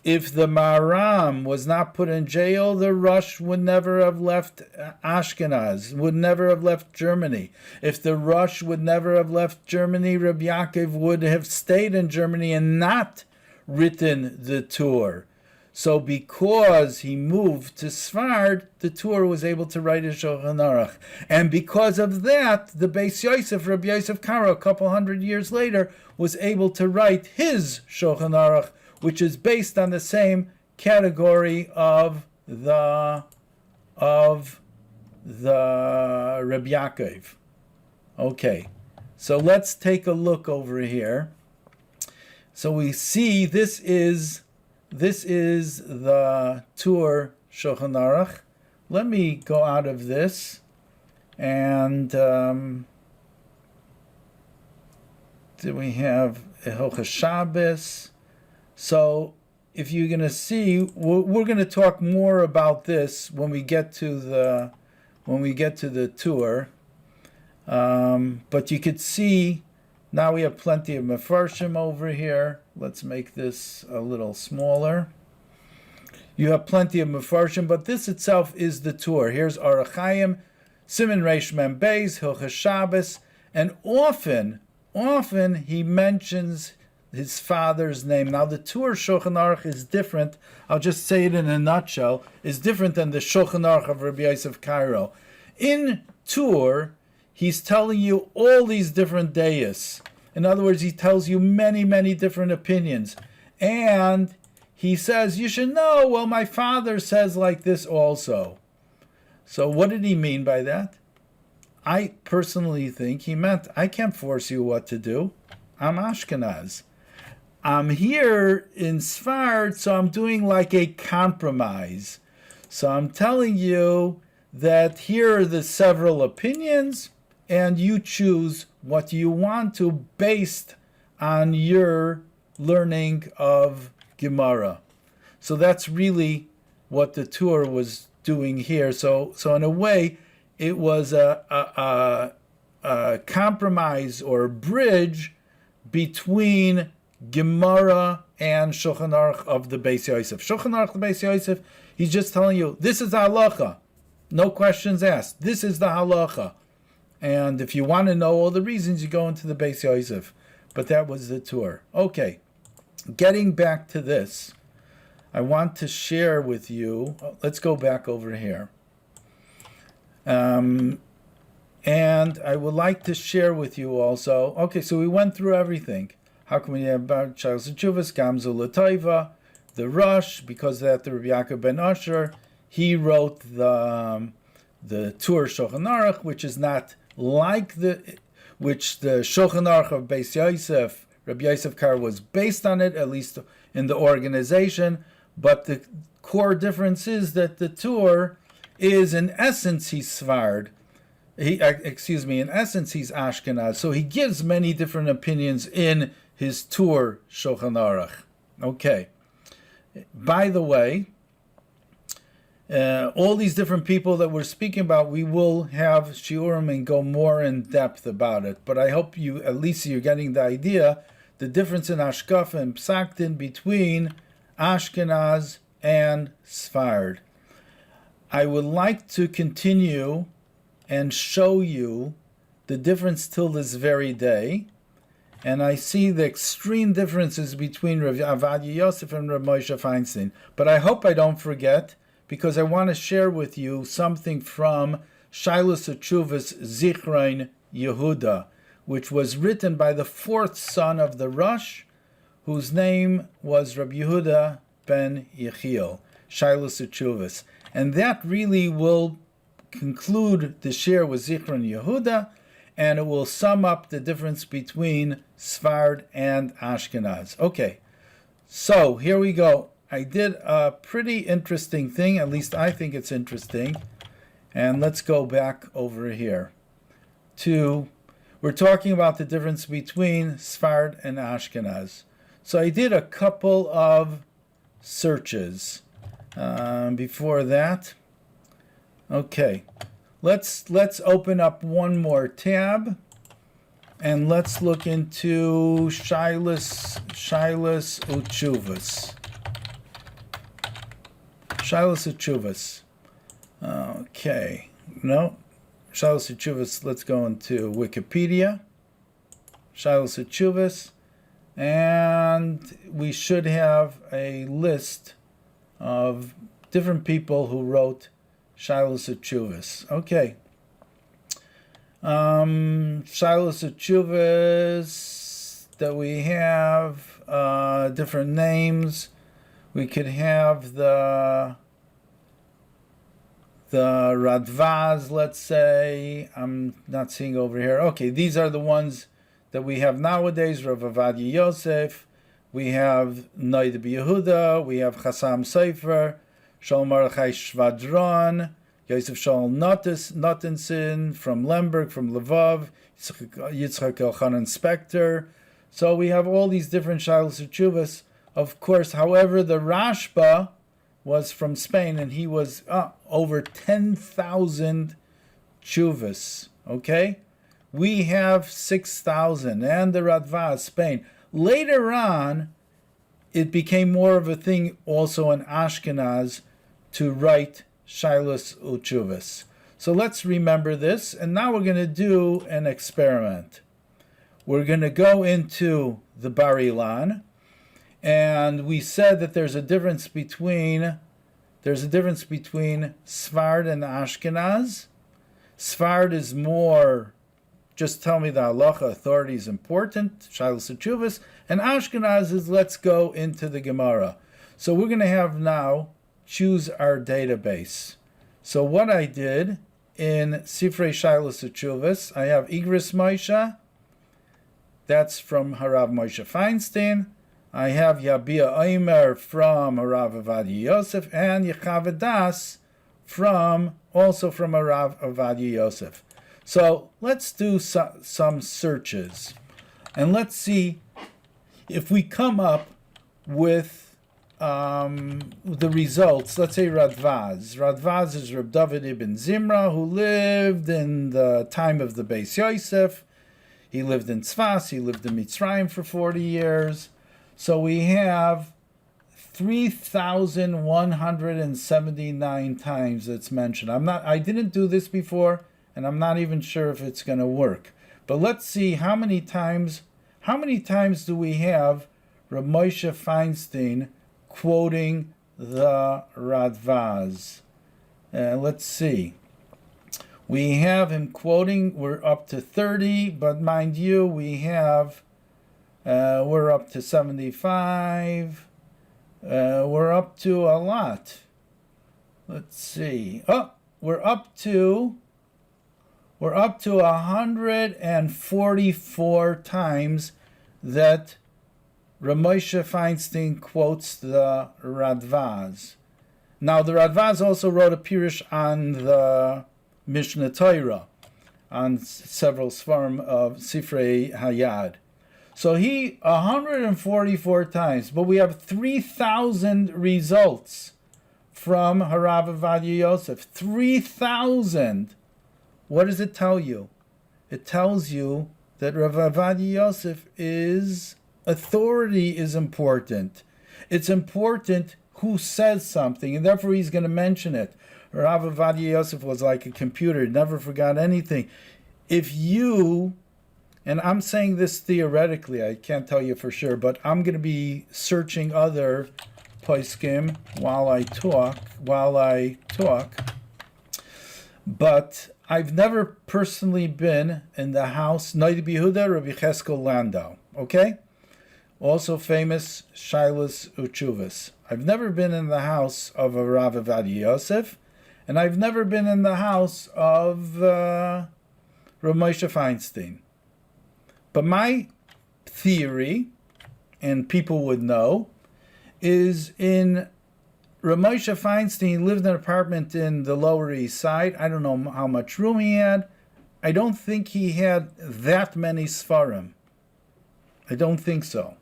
Speaker 1: If the Maharam was not put in jail, the Rosh would never have left Ashkenaz, would never have left Germany. If the Rosh would never have left Germany, Rabbi Yaakov would have stayed in Germany and not written the Tur. So because he moved to Sefard, the Tur was able to write a Shulchan Aruch. And because of that, the Beis Yosef, Rabbi Yosef Karo, a couple hundred years later, was able to write his Shulchan Aruch, which is based on the same category of the Rabbi Yaakov. Okay, so let's take a look over here. So we see this is the Tur Shulchan Aruch. Let me go out of this and do we have Hilchos Shabbos? So if you're going to see, we're going to talk more about this when we get to the Tur. But you could see now we have plenty of mefarshim over here. Let's make this a little smaller. You have plenty of mefarshim, but this itself is the Tur. Here's Orach Chaim, Siman Reish Mem Beis, Hilchos Shabbos, and often he mentions his father's name. Now the Tur Shulchan Aruch is different. I'll just say it in a nutshell. Is different than the Shulchan Aruch of Rabbi Yosef Karo. In Tur, he's telling you all these different deis. In other words, he tells you many, many different opinions. And he says, you should know, well, my father says like this also. So what did he mean by that? I personally think he meant, I can't force you what to do. I'm Ashkenaz. I'm here in Sefard, so I'm doing like a compromise. So I'm telling you that here are the several opinions, and you choose what you want to based on your learning of Gemara. So that's really what the Tur was doing here. So in a way, it was a compromise or bridge between Gemara and Shulchan Aruch of the Beis Yosef. Shulchan Aruch the Beis Yosef, he's just telling you, this is the halacha. No questions asked. This is the halacha. And if you want to know all the reasons, you go into the Beis Yosef. But that was the Tur. Okay, getting back to this, I want to share with you, let's go back over here. And I would like to share with you also, okay, so we went through everything. How can we have about Shiur Teshuvos, Gamzu L'Toiva, the Rosh, because that the Rabbi Yaakov ben Asher, he wrote the Tur Shulchan Aruch, which is not like which the Shulchan Aruch of Beis Yosef, Rabbi Yosef Karo was based on it, at least in the organization, but the core difference is that the Tur is, in essence, he's Sefard. In essence, he's Ashkenaz. So he gives many different opinions in his Tur Shulchan Aruch. Okay. By the way, all these different people that we're speaking about, we will have shiurim and go more in depth about it. But I hope you, at least you're getting the idea, the difference in Ashkafa and Psaktin between Ashkenaz and Sefard. I would like to continue and show you the difference till this very day. And I see the extreme differences between Rabbi Yosef and Rabbi Moshe Feinstein. But I hope I don't forget, because I want to share with you something from Shilas Teshuvos Zichron Yehudah, which was written by the fourth son of the Rosh, whose name was Rabbi Yehuda ben Yechiel, Shilas Teshuvos. And that really will conclude the share with Zichron Yehudah, and it will sum up the difference between Sefard and Ashkenaz. Okay, so here we go. I did a pretty interesting thing, at least I think it's interesting. And let's go back over here we're talking about the difference between Sefard and Ashkenaz. So I did a couple of searches before that. Okay, let's open up one more tab, and let's look into Shilas Utshuvas. Shilas Teshuvos. Okay. No. Shilas Teshuvos. Let's go into Wikipedia. Shilas Teshuvos. And we should have a list of different people who wrote Shilas Teshuvos. Okay. Shilas Teshuvos that we have, different names. We could have the Radvaz, let's say. I'm not seeing over here. Okay, these are the ones that we have nowadays. Rav Avadia Yosef. We have Noid Yehuda. We have Chassam Sefer. Shalom Arachai Shvadron. Yosef Shaul Nottinson from Lemberg, from Lvov. Yitzchak Elchanan Spector. So we have all these different Shilas Teshuvos. Of course, however, the Rashba was from Spain, and he was over 10,000 tshuvas. Okay? We have 6,000, and the Radva, Spain. Later on, it became more of a thing also in Ashkenaz to write Shilas Utshuvas. So let's remember this, and now we're going to do an experiment. We're going to go into the Bar Illan. And we said that there's a difference between Sefard and Ashkenaz. Sefard is more, just tell me the halacha, authority is important, Shilas Teshuvos, and Ashkenaz is let's go into the Gemara. So we're going to have now, choose our database. So what I did in Sifrei Shilas Teshuvos, I have Igris Moshe, that's from Harav Moshe Feinstein. I have Yabia Omer from Harav Ovadia Yosef, and Yechavadas also from Harav Ovadia Yosef. So let's do some searches, and let's see if we come up with the results. Let's say Radvaz. Radvaz is Reb David ibn Zimra, who lived in the time of the Beis Yosef. He lived in Tzfas, he lived in Mitzrayim for 40 years. So we have 3,179 times it's mentioned. I didn't do this before, and I'm not even sure if it's going to work. But let's see how many times do we have Rabbi Moshe Feinstein quoting the Radvaz? Let's see. We have him quoting, we're up to 30, but mind you, we're up to 75. We're up to a lot. Let's see. We're up to 144 times that Rabbi Moshe Feinstein quotes the Radvaz. Now, the Radvaz also wrote a pirush on the Mishnah Torah, on several Sfarim of Sifrei Hayad. So he 144 times, but we have 3,000 results from Harav Ovadia Yosef. 3,000. What does it tell you? It tells you that Rav Ovadia Yosef authority is important. It's important who says something, and therefore he's going to mention it. Rav Ovadia Yosef was like a computer, never forgot anything. If you, and I'm saying this theoretically, I can't tell you for sure, but I'm going to be searching other poskim while I talk. But I've never personally been in the house, Rabbi Yehuda, Rabbi Cheskel Landau, okay? Also famous Shilas Uchuvas. I've never been in the house of a Rav Ovadia Yosef, and I've never been in the house of Rabbi Moshe Feinstein. But my theory, and people would know, is in Rabbi Moshe Feinstein lived in an apartment in the Lower East Side. I don't know how much room he had. I don't think he had that many Sfarim. I don't think so.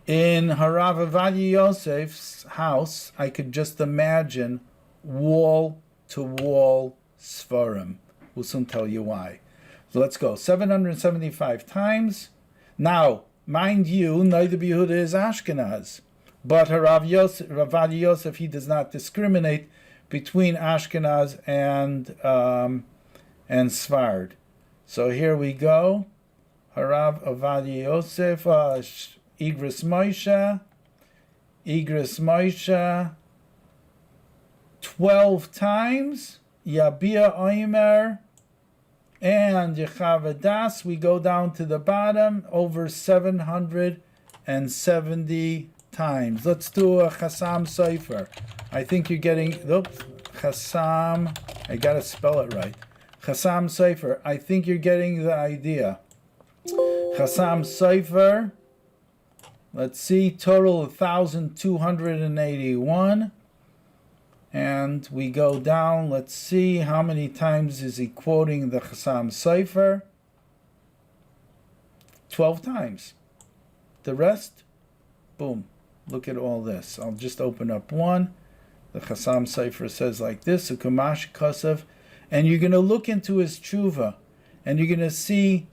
Speaker 1: In Harav Ovadia Yosef's house, I could just imagine wall-to-wall Sfarim. We'll soon tell you why. So let's go. 775 times. Now, mind you, neither Yehuda is Ashkenaz. But Harav Ovadia Yosef, he does not discriminate between Ashkenaz and Sefard. So here we go. Harav Ovadia Yosef, Igris Moshe, 12 times. Yabia Omer and Yechavadas. We go down to the bottom, over 770 times. Let's do a Chassam Sofer. I think you're getting, Chassam, I gotta spell it right. Chassam Sofer, I think you're getting the idea. Chassam Sofer, let's see, total 1,281. And we go down, let's see, how many times is he quoting the Chassam Sofer? 12 times. The rest, boom. Look at all this. I'll just open up one. The Chassam Sofer says like this, Ukumash Kosev, and you're going to look into his tshuva, and you're going to see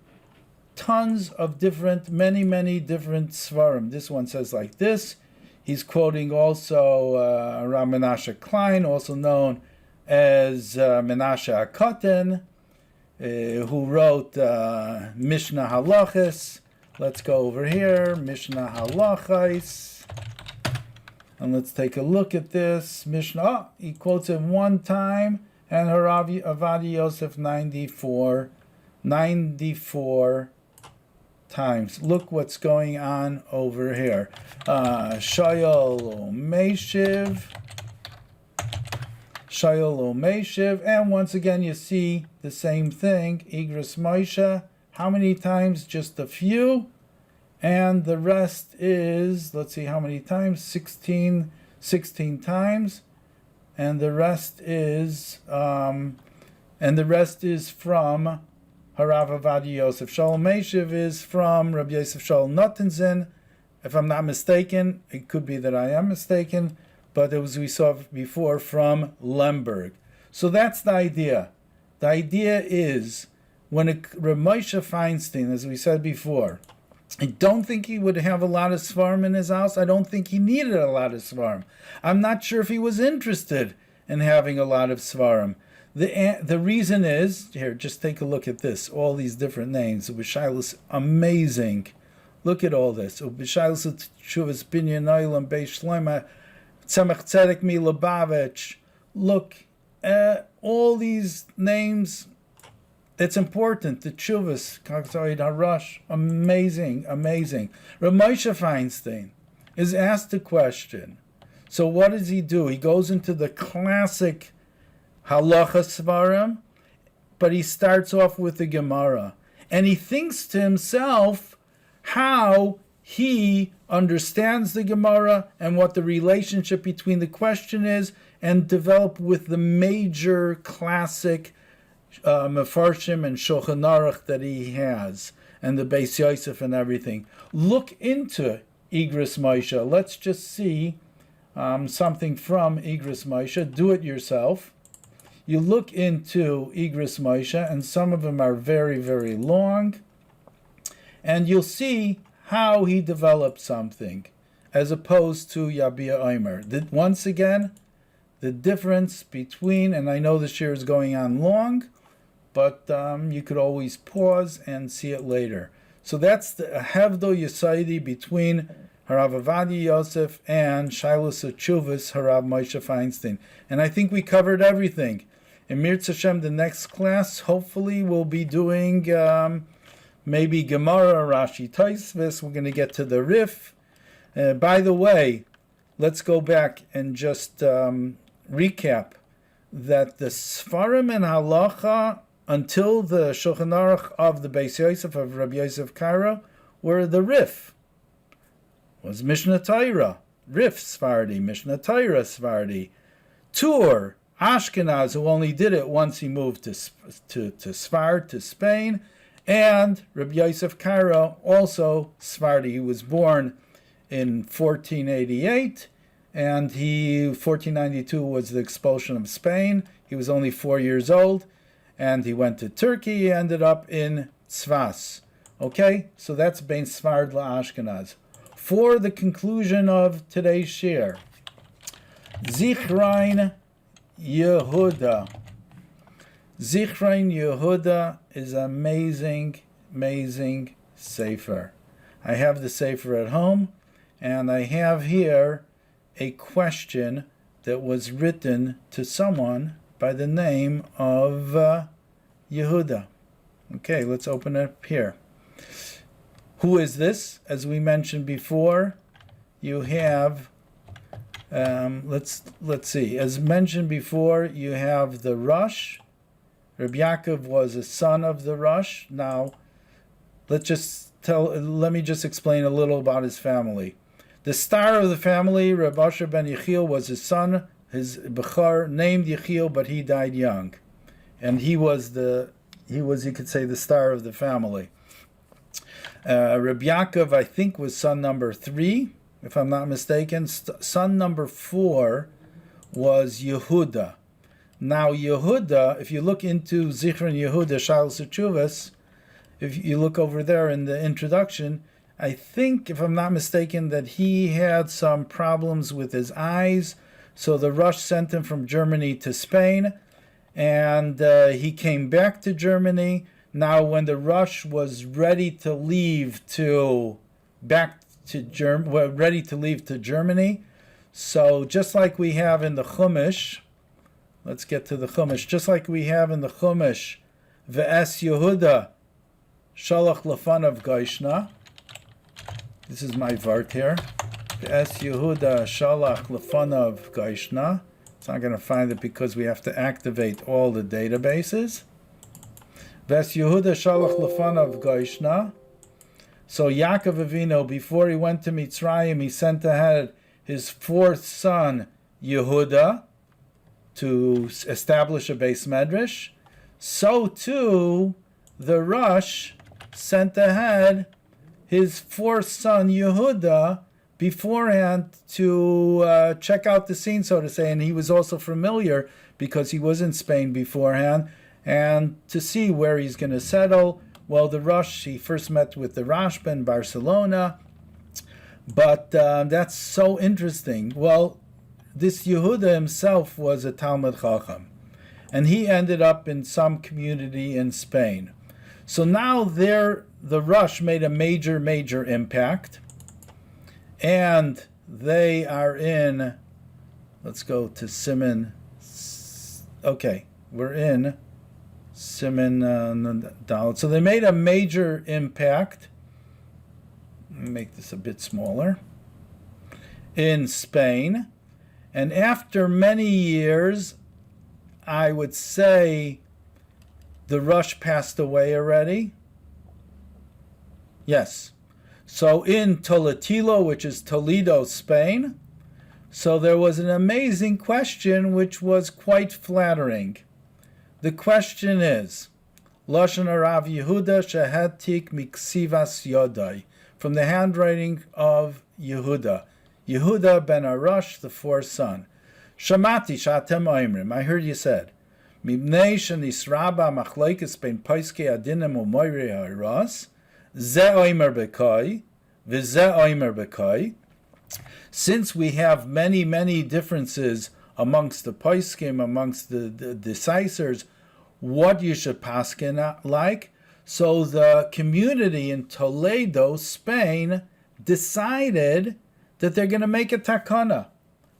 Speaker 1: tons of different, many different svarim. This one says like this. He's quoting also Rabbi Menashe Klein, also known as Menashe HaKatan, who wrote Mishnah Halachis. Let's go over here, Mishnah Halachis. And let's take a look at this. Mishnah, he quotes it one time, and Harav Avadi Yosef 94 times. Look what's going on over here. Shayol Meshiv, and once again you see the same thing. Igros Moshe, how many times? Just a few, and the rest is, let's see how many times, 16 times, and the rest is from Harav Avadi Yosef. Shalom Meshiv is from Rabbi Yosef Shalom Nottenzen. If I'm not mistaken, it could be that I am mistaken, but it was, we saw before, from Lemberg. So that's the idea. The idea is, when Rabbi Moshe Feinstein, as we said before, I don't think he would have a lot of Sefardim in his house. I don't think he needed a lot of Sefardim. I'm not sure if he was interested in having a lot of Sefardim. The reason is, here, just take a look at this, all these different names. Ubishailas, amazing. Look at all this. Ubishailas Teshuvos Binyan Illan Beis Shlema Tzemach Tzedek Mi Lubavitch. Look at all these names. It's important. The Teshuvos, Kaktoid HaRosh, amazing. Rabbi Moshe Feinstein is asked a question. So what does he do? He goes into the classic Halacha Svarim, but he starts off with the Gemara. And he thinks to himself how he understands the Gemara and what the relationship between the question is, and develop with the major classic Mefarshim and Shulchan Aruch that he has, and the Beis Yosef and everything. Look into Igros Moshe. Let's just see something from Igros Moshe. Do it yourself. You look into Igros Moshe, and some of them are very, very long, and you'll see how he developed something, as opposed to Yabia Omer. Once again, the difference between, and I know the shiur is going on long, but you could always pause and see it later. So that's the Hevdo Yesaydi between Harav Avadi Yosef and Shilos Teshuvos Harav Moshe Feinstein. And I think we covered everything. In Mirz Hashem, the next class, hopefully we'll be doing maybe Gemara, Rashi, Tosfos. We're going to get to the Rif. By the way, let's go back and just recap that the Sfarim and Halacha, until the Shulchan Aruch of the Beis Yosef of Rabbi Yosef Karo, were the Rif. Was Mishnah Torah, Rif Sephardi, Mishnah Torah Sephardi, Tur, Ashkenaz, who only did it once he moved to Sefard, to Spain, and Rabbi Yosef Karo, also Sephardi. He was born in 1488, and 1492 was the expulsion of Spain. He was only 4 years old, and he went to Turkey. He ended up in Tzfas. Okay, so that's Bein Sefard LaAshkenaz. For the conclusion of today's shiur, Zichron Yehudah. Zichron Yehudah is amazing sefer. I have the sefer at home, and I have here a question that was written to someone by the name of Yehuda. Okay, let's open it up here. Who is this? As we mentioned before, you have, let's see. As mentioned before, you have the Rosh. Rabbi Yaakov was a son of the Rosh. Now, let me just explain a little about his family. The star of the family, Rabbi Asher ben Yechiel, was his son, his Bechor, named Yechiel, but he died young. And he was, you could say, the star of the family. Rabbi Yaakov, I think, was son number 3, if I'm not mistaken. Son number 4 was Yehuda. Now, Yehuda, if you look into Zichron Yehudah, Shilos Teshuvos, if you look over there in the introduction, I think, if I'm not mistaken, that he had some problems with his eyes, so the Rosh sent him from Germany to Spain, and he came back to Germany. Now, when the Rosh was ready to leave to Germany, so just like we have in the Chumash, Let's get to the Chumash. Just like we have in the Chumash, Ve'es Yehuda Shalach Lefanav Gaishna. This is my vart here. Ve'es Yehuda Shalach Lefanav Gaishna. It's not going to find it because we have to activate all the databases. Ve'es Yehuda Shalach Lefanav Gaishna. So Yaakov Avinu, before he went to Mitzrayim, he sent ahead his fourth son, Yehuda, to establish a Beis Medrash. So too, the Rosh sent ahead his fourth son, Yehuda, beforehand to check out the scene, so to say. And he was also familiar, because he was in Spain beforehand, and to see where he's going to settle. Well, the Rosh, he first met with the Rashba in Barcelona, but that's so interesting. Well, this Yehuda himself was a Talmud Chacham, and he ended up in some community in Spain. So now the Rosh made a major impact, and they are in, let's go to Siman, okay, we're in Siman Dalet. So they made a major impact. Let me make this a bit smaller. In Spain. And after many years, I would say the Rosh passed away already. Yes. So in Toleda, which is Toledo, Spain, so there was an amazing question which was quite flattering. The question is, Lashon Rav Yehuda shehetik miksivas yodai, from the handwriting of Yehuda. Yehuda ben Arash, the fourth son. Shamati shatem oimrim, I heard you said, Mibnei shenisraba machlekes ben paiskei adinim u'moirei ha'ras, ze oimer bekai, v'ze oimer bekai. Since we have many differences amongst the paiskim, amongst the decisors, what you should paskin like. So the community in Toledo, Spain, decided that they're going to make a takana.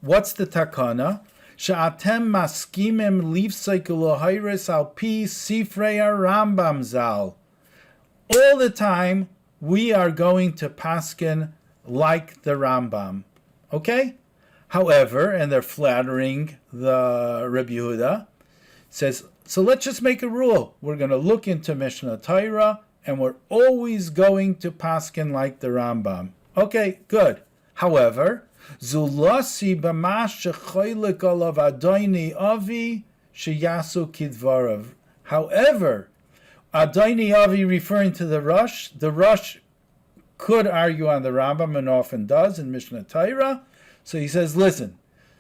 Speaker 1: What's the takana? Sha'atem maskimim lifsei al pi sifrei Rambam zal. All the time, we are going to paskin like the Rambam. Okay? However, and they're flattering the Rabbi Yehuda, says, so let's just make a rule. We're going to look into Mishnah Torah, and we're always going to paskin like the Rambam. Okay, good. However, Zulasi b'mash shechoylik olav Adoni Avi sheyasu kidvarav. However, Adoni Avi, referring to the Rosh could argue on the Rambam, and often does in Mishnah Torah. So he says, listen,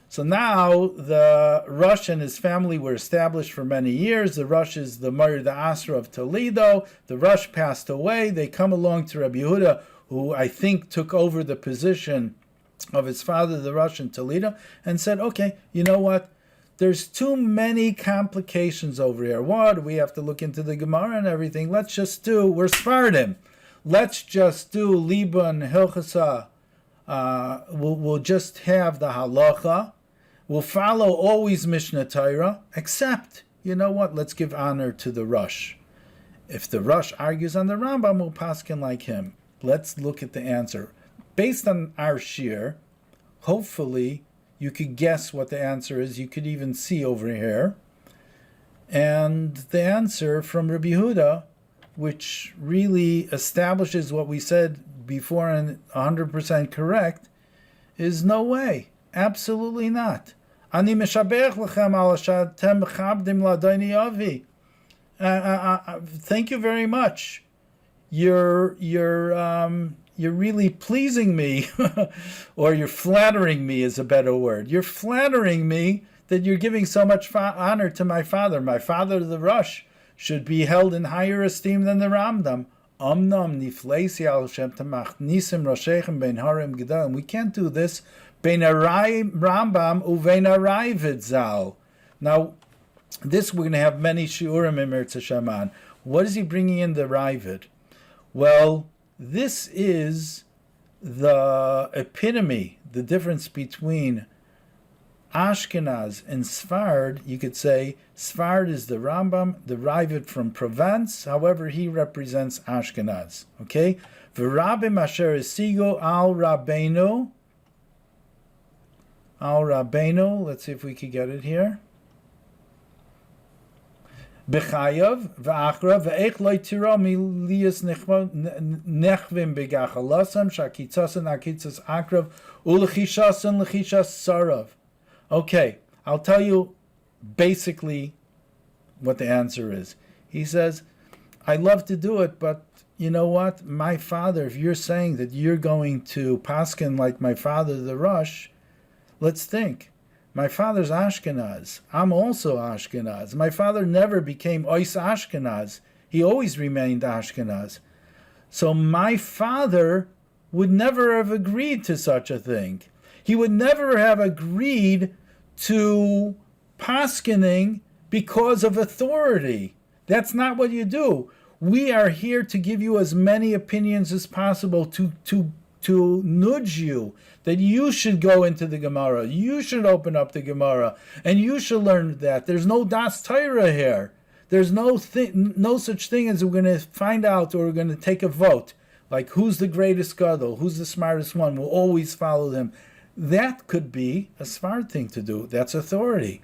Speaker 1: so now the Rosh and his family were established for many years. The Rosh is the Rabbeinu Asher of Toledo. The Rosh passed away. They come along to Rabbi Yehuda, who I think took over the position of his father, the Rosh in Toledo, and said, okay, you know what? There's too many complications over here. What? We have to look into the Gemara and everything. Let's just do, we're Sephardim. Let's just do Liba and Hilchasa. We'll just have the Halacha. We'll follow always Mishnah Torah, except, you know what? Let's give honor to the Rosh. If the Rosh argues on the Rambam, we'll paskin like him. Let's look at the answer. Based on our Shiur, hopefully you could guess what the answer is. You could even see over here. And the answer from Rabbi Yehuda, which really establishes what we said before and 100% correct, is no way. Absolutely not. Ani meshabech lechem al shatem chabdim ladoni avi. Thank you very much. You're really pleasing me, or you're flattering me is a better word. You're flattering me that you're giving so much honor to my father. My father, the Rosh, should be held in higher esteem than the Rambam. Omnam nifleisi al shem tamach nisim roshechem ben harim gedalim. We can't do this. Ben arai Rambam uvein arai vidzal. Now, this we're going to have many shiurim in Mirza Shaman. What is he bringing in the Ravid? Well, this is the epitome, the difference between Ashkenaz and Sefard, you could say Sefard is the Rambam, derived from Provence. However, he represents Ashkenaz. Okay? V'Rabbeinu Asher isigo al Rabbeinu. Let's see if we could get it here. B'chayav v'achra v'eich loy tira miliyas nechvim b'gachalasam shakitzasan akitzas akrav u'lechishasan lechishas sarav. Okay, I'll tell you basically what the answer is. He says, I love to do it, but you know what? My father, if you're saying that you're going to paskin like my father, the Rosh, let's think. My father's Ashkenaz. I'm also Ashkenaz. My father never became Ois Ashkenaz. He always remained Ashkenaz. So my father would never have agreed to such a thing. He would never have agreed to paskening because of authority. That's not what you do. We are here to give you as many opinions as possible to nudge you that you should go into the Gemara, you should open up the Gemara, and you should learn that. There's no Das Torah here. There's no such thing as we're going to find out or we're going to take a vote. Like who's the greatest gadol, who's the smartest one, we'll always follow them. That could be a smart thing to do. That's authority.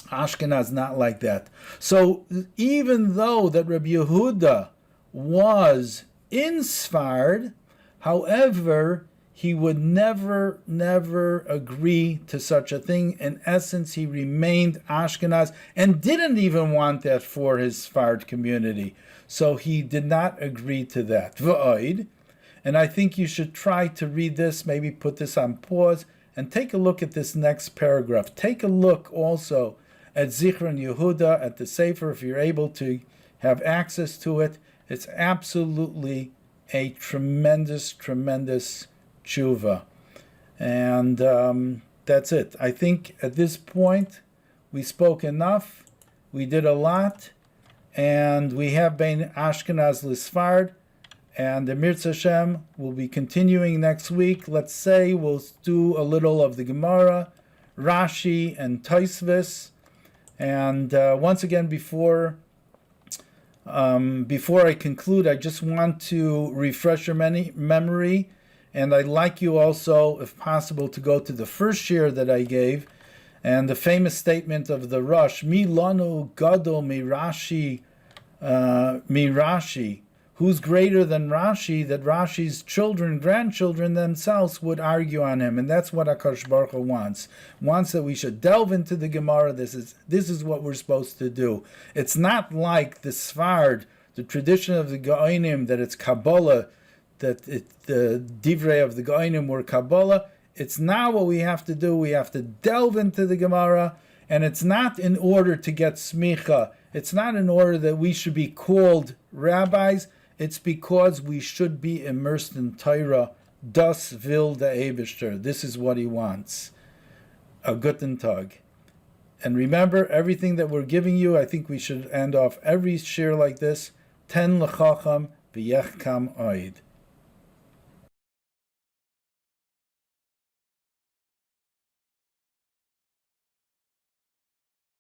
Speaker 1: Ashkenaz not like that. So even though that Rabbi Yehuda was in Sefard, however, he would never agree to such a thing. In essence, he remained Ashkenaz and didn't even want that for his Sefard community. So he did not agree to that. V'oid, and I think you should try to read this, maybe put this on pause, and take a look at this next paragraph. Take a look also at Zichron Yehudah, at the Sefer, if you're able to have access to it. It's absolutely a tremendous tshuva. And that's it. I think at this point we spoke enough. We did a lot. And we have been Ashkenaz l'Sefard. And the Mirz Hashem will be continuing next week. Let's say we'll do a little of the Gemara, Rashi, and Teshuvos. And once again, before I conclude, I just want to refresh your memory. And I'd like you also, if possible, to go to the first shiur that I gave, and the famous statement of the Rosh, Mi lanu gadol mi Rashi, who's greater than Rashi, that Rashi's grandchildren themselves would argue on him. And that's what HaKadosh Baruch Hu wants that we should delve into the Gemara. This is what we're supposed to do. It's not like the Sefard, the tradition of the Geonim, that it's Kabbalah, that the divrei of the Geonim were Kabbalah. It's not what we have to do. We have to delve into the Gemara, and it's not in order to get smicha. It's not in order that we should be called rabbis. It's because we should be immersed in Torah. Das will der Eibishter. This is what he wants. A guten Tag. And remember, everything that we're giving you, I think we should end off every shiur like this. Ten l'chacham v'yechkam oid.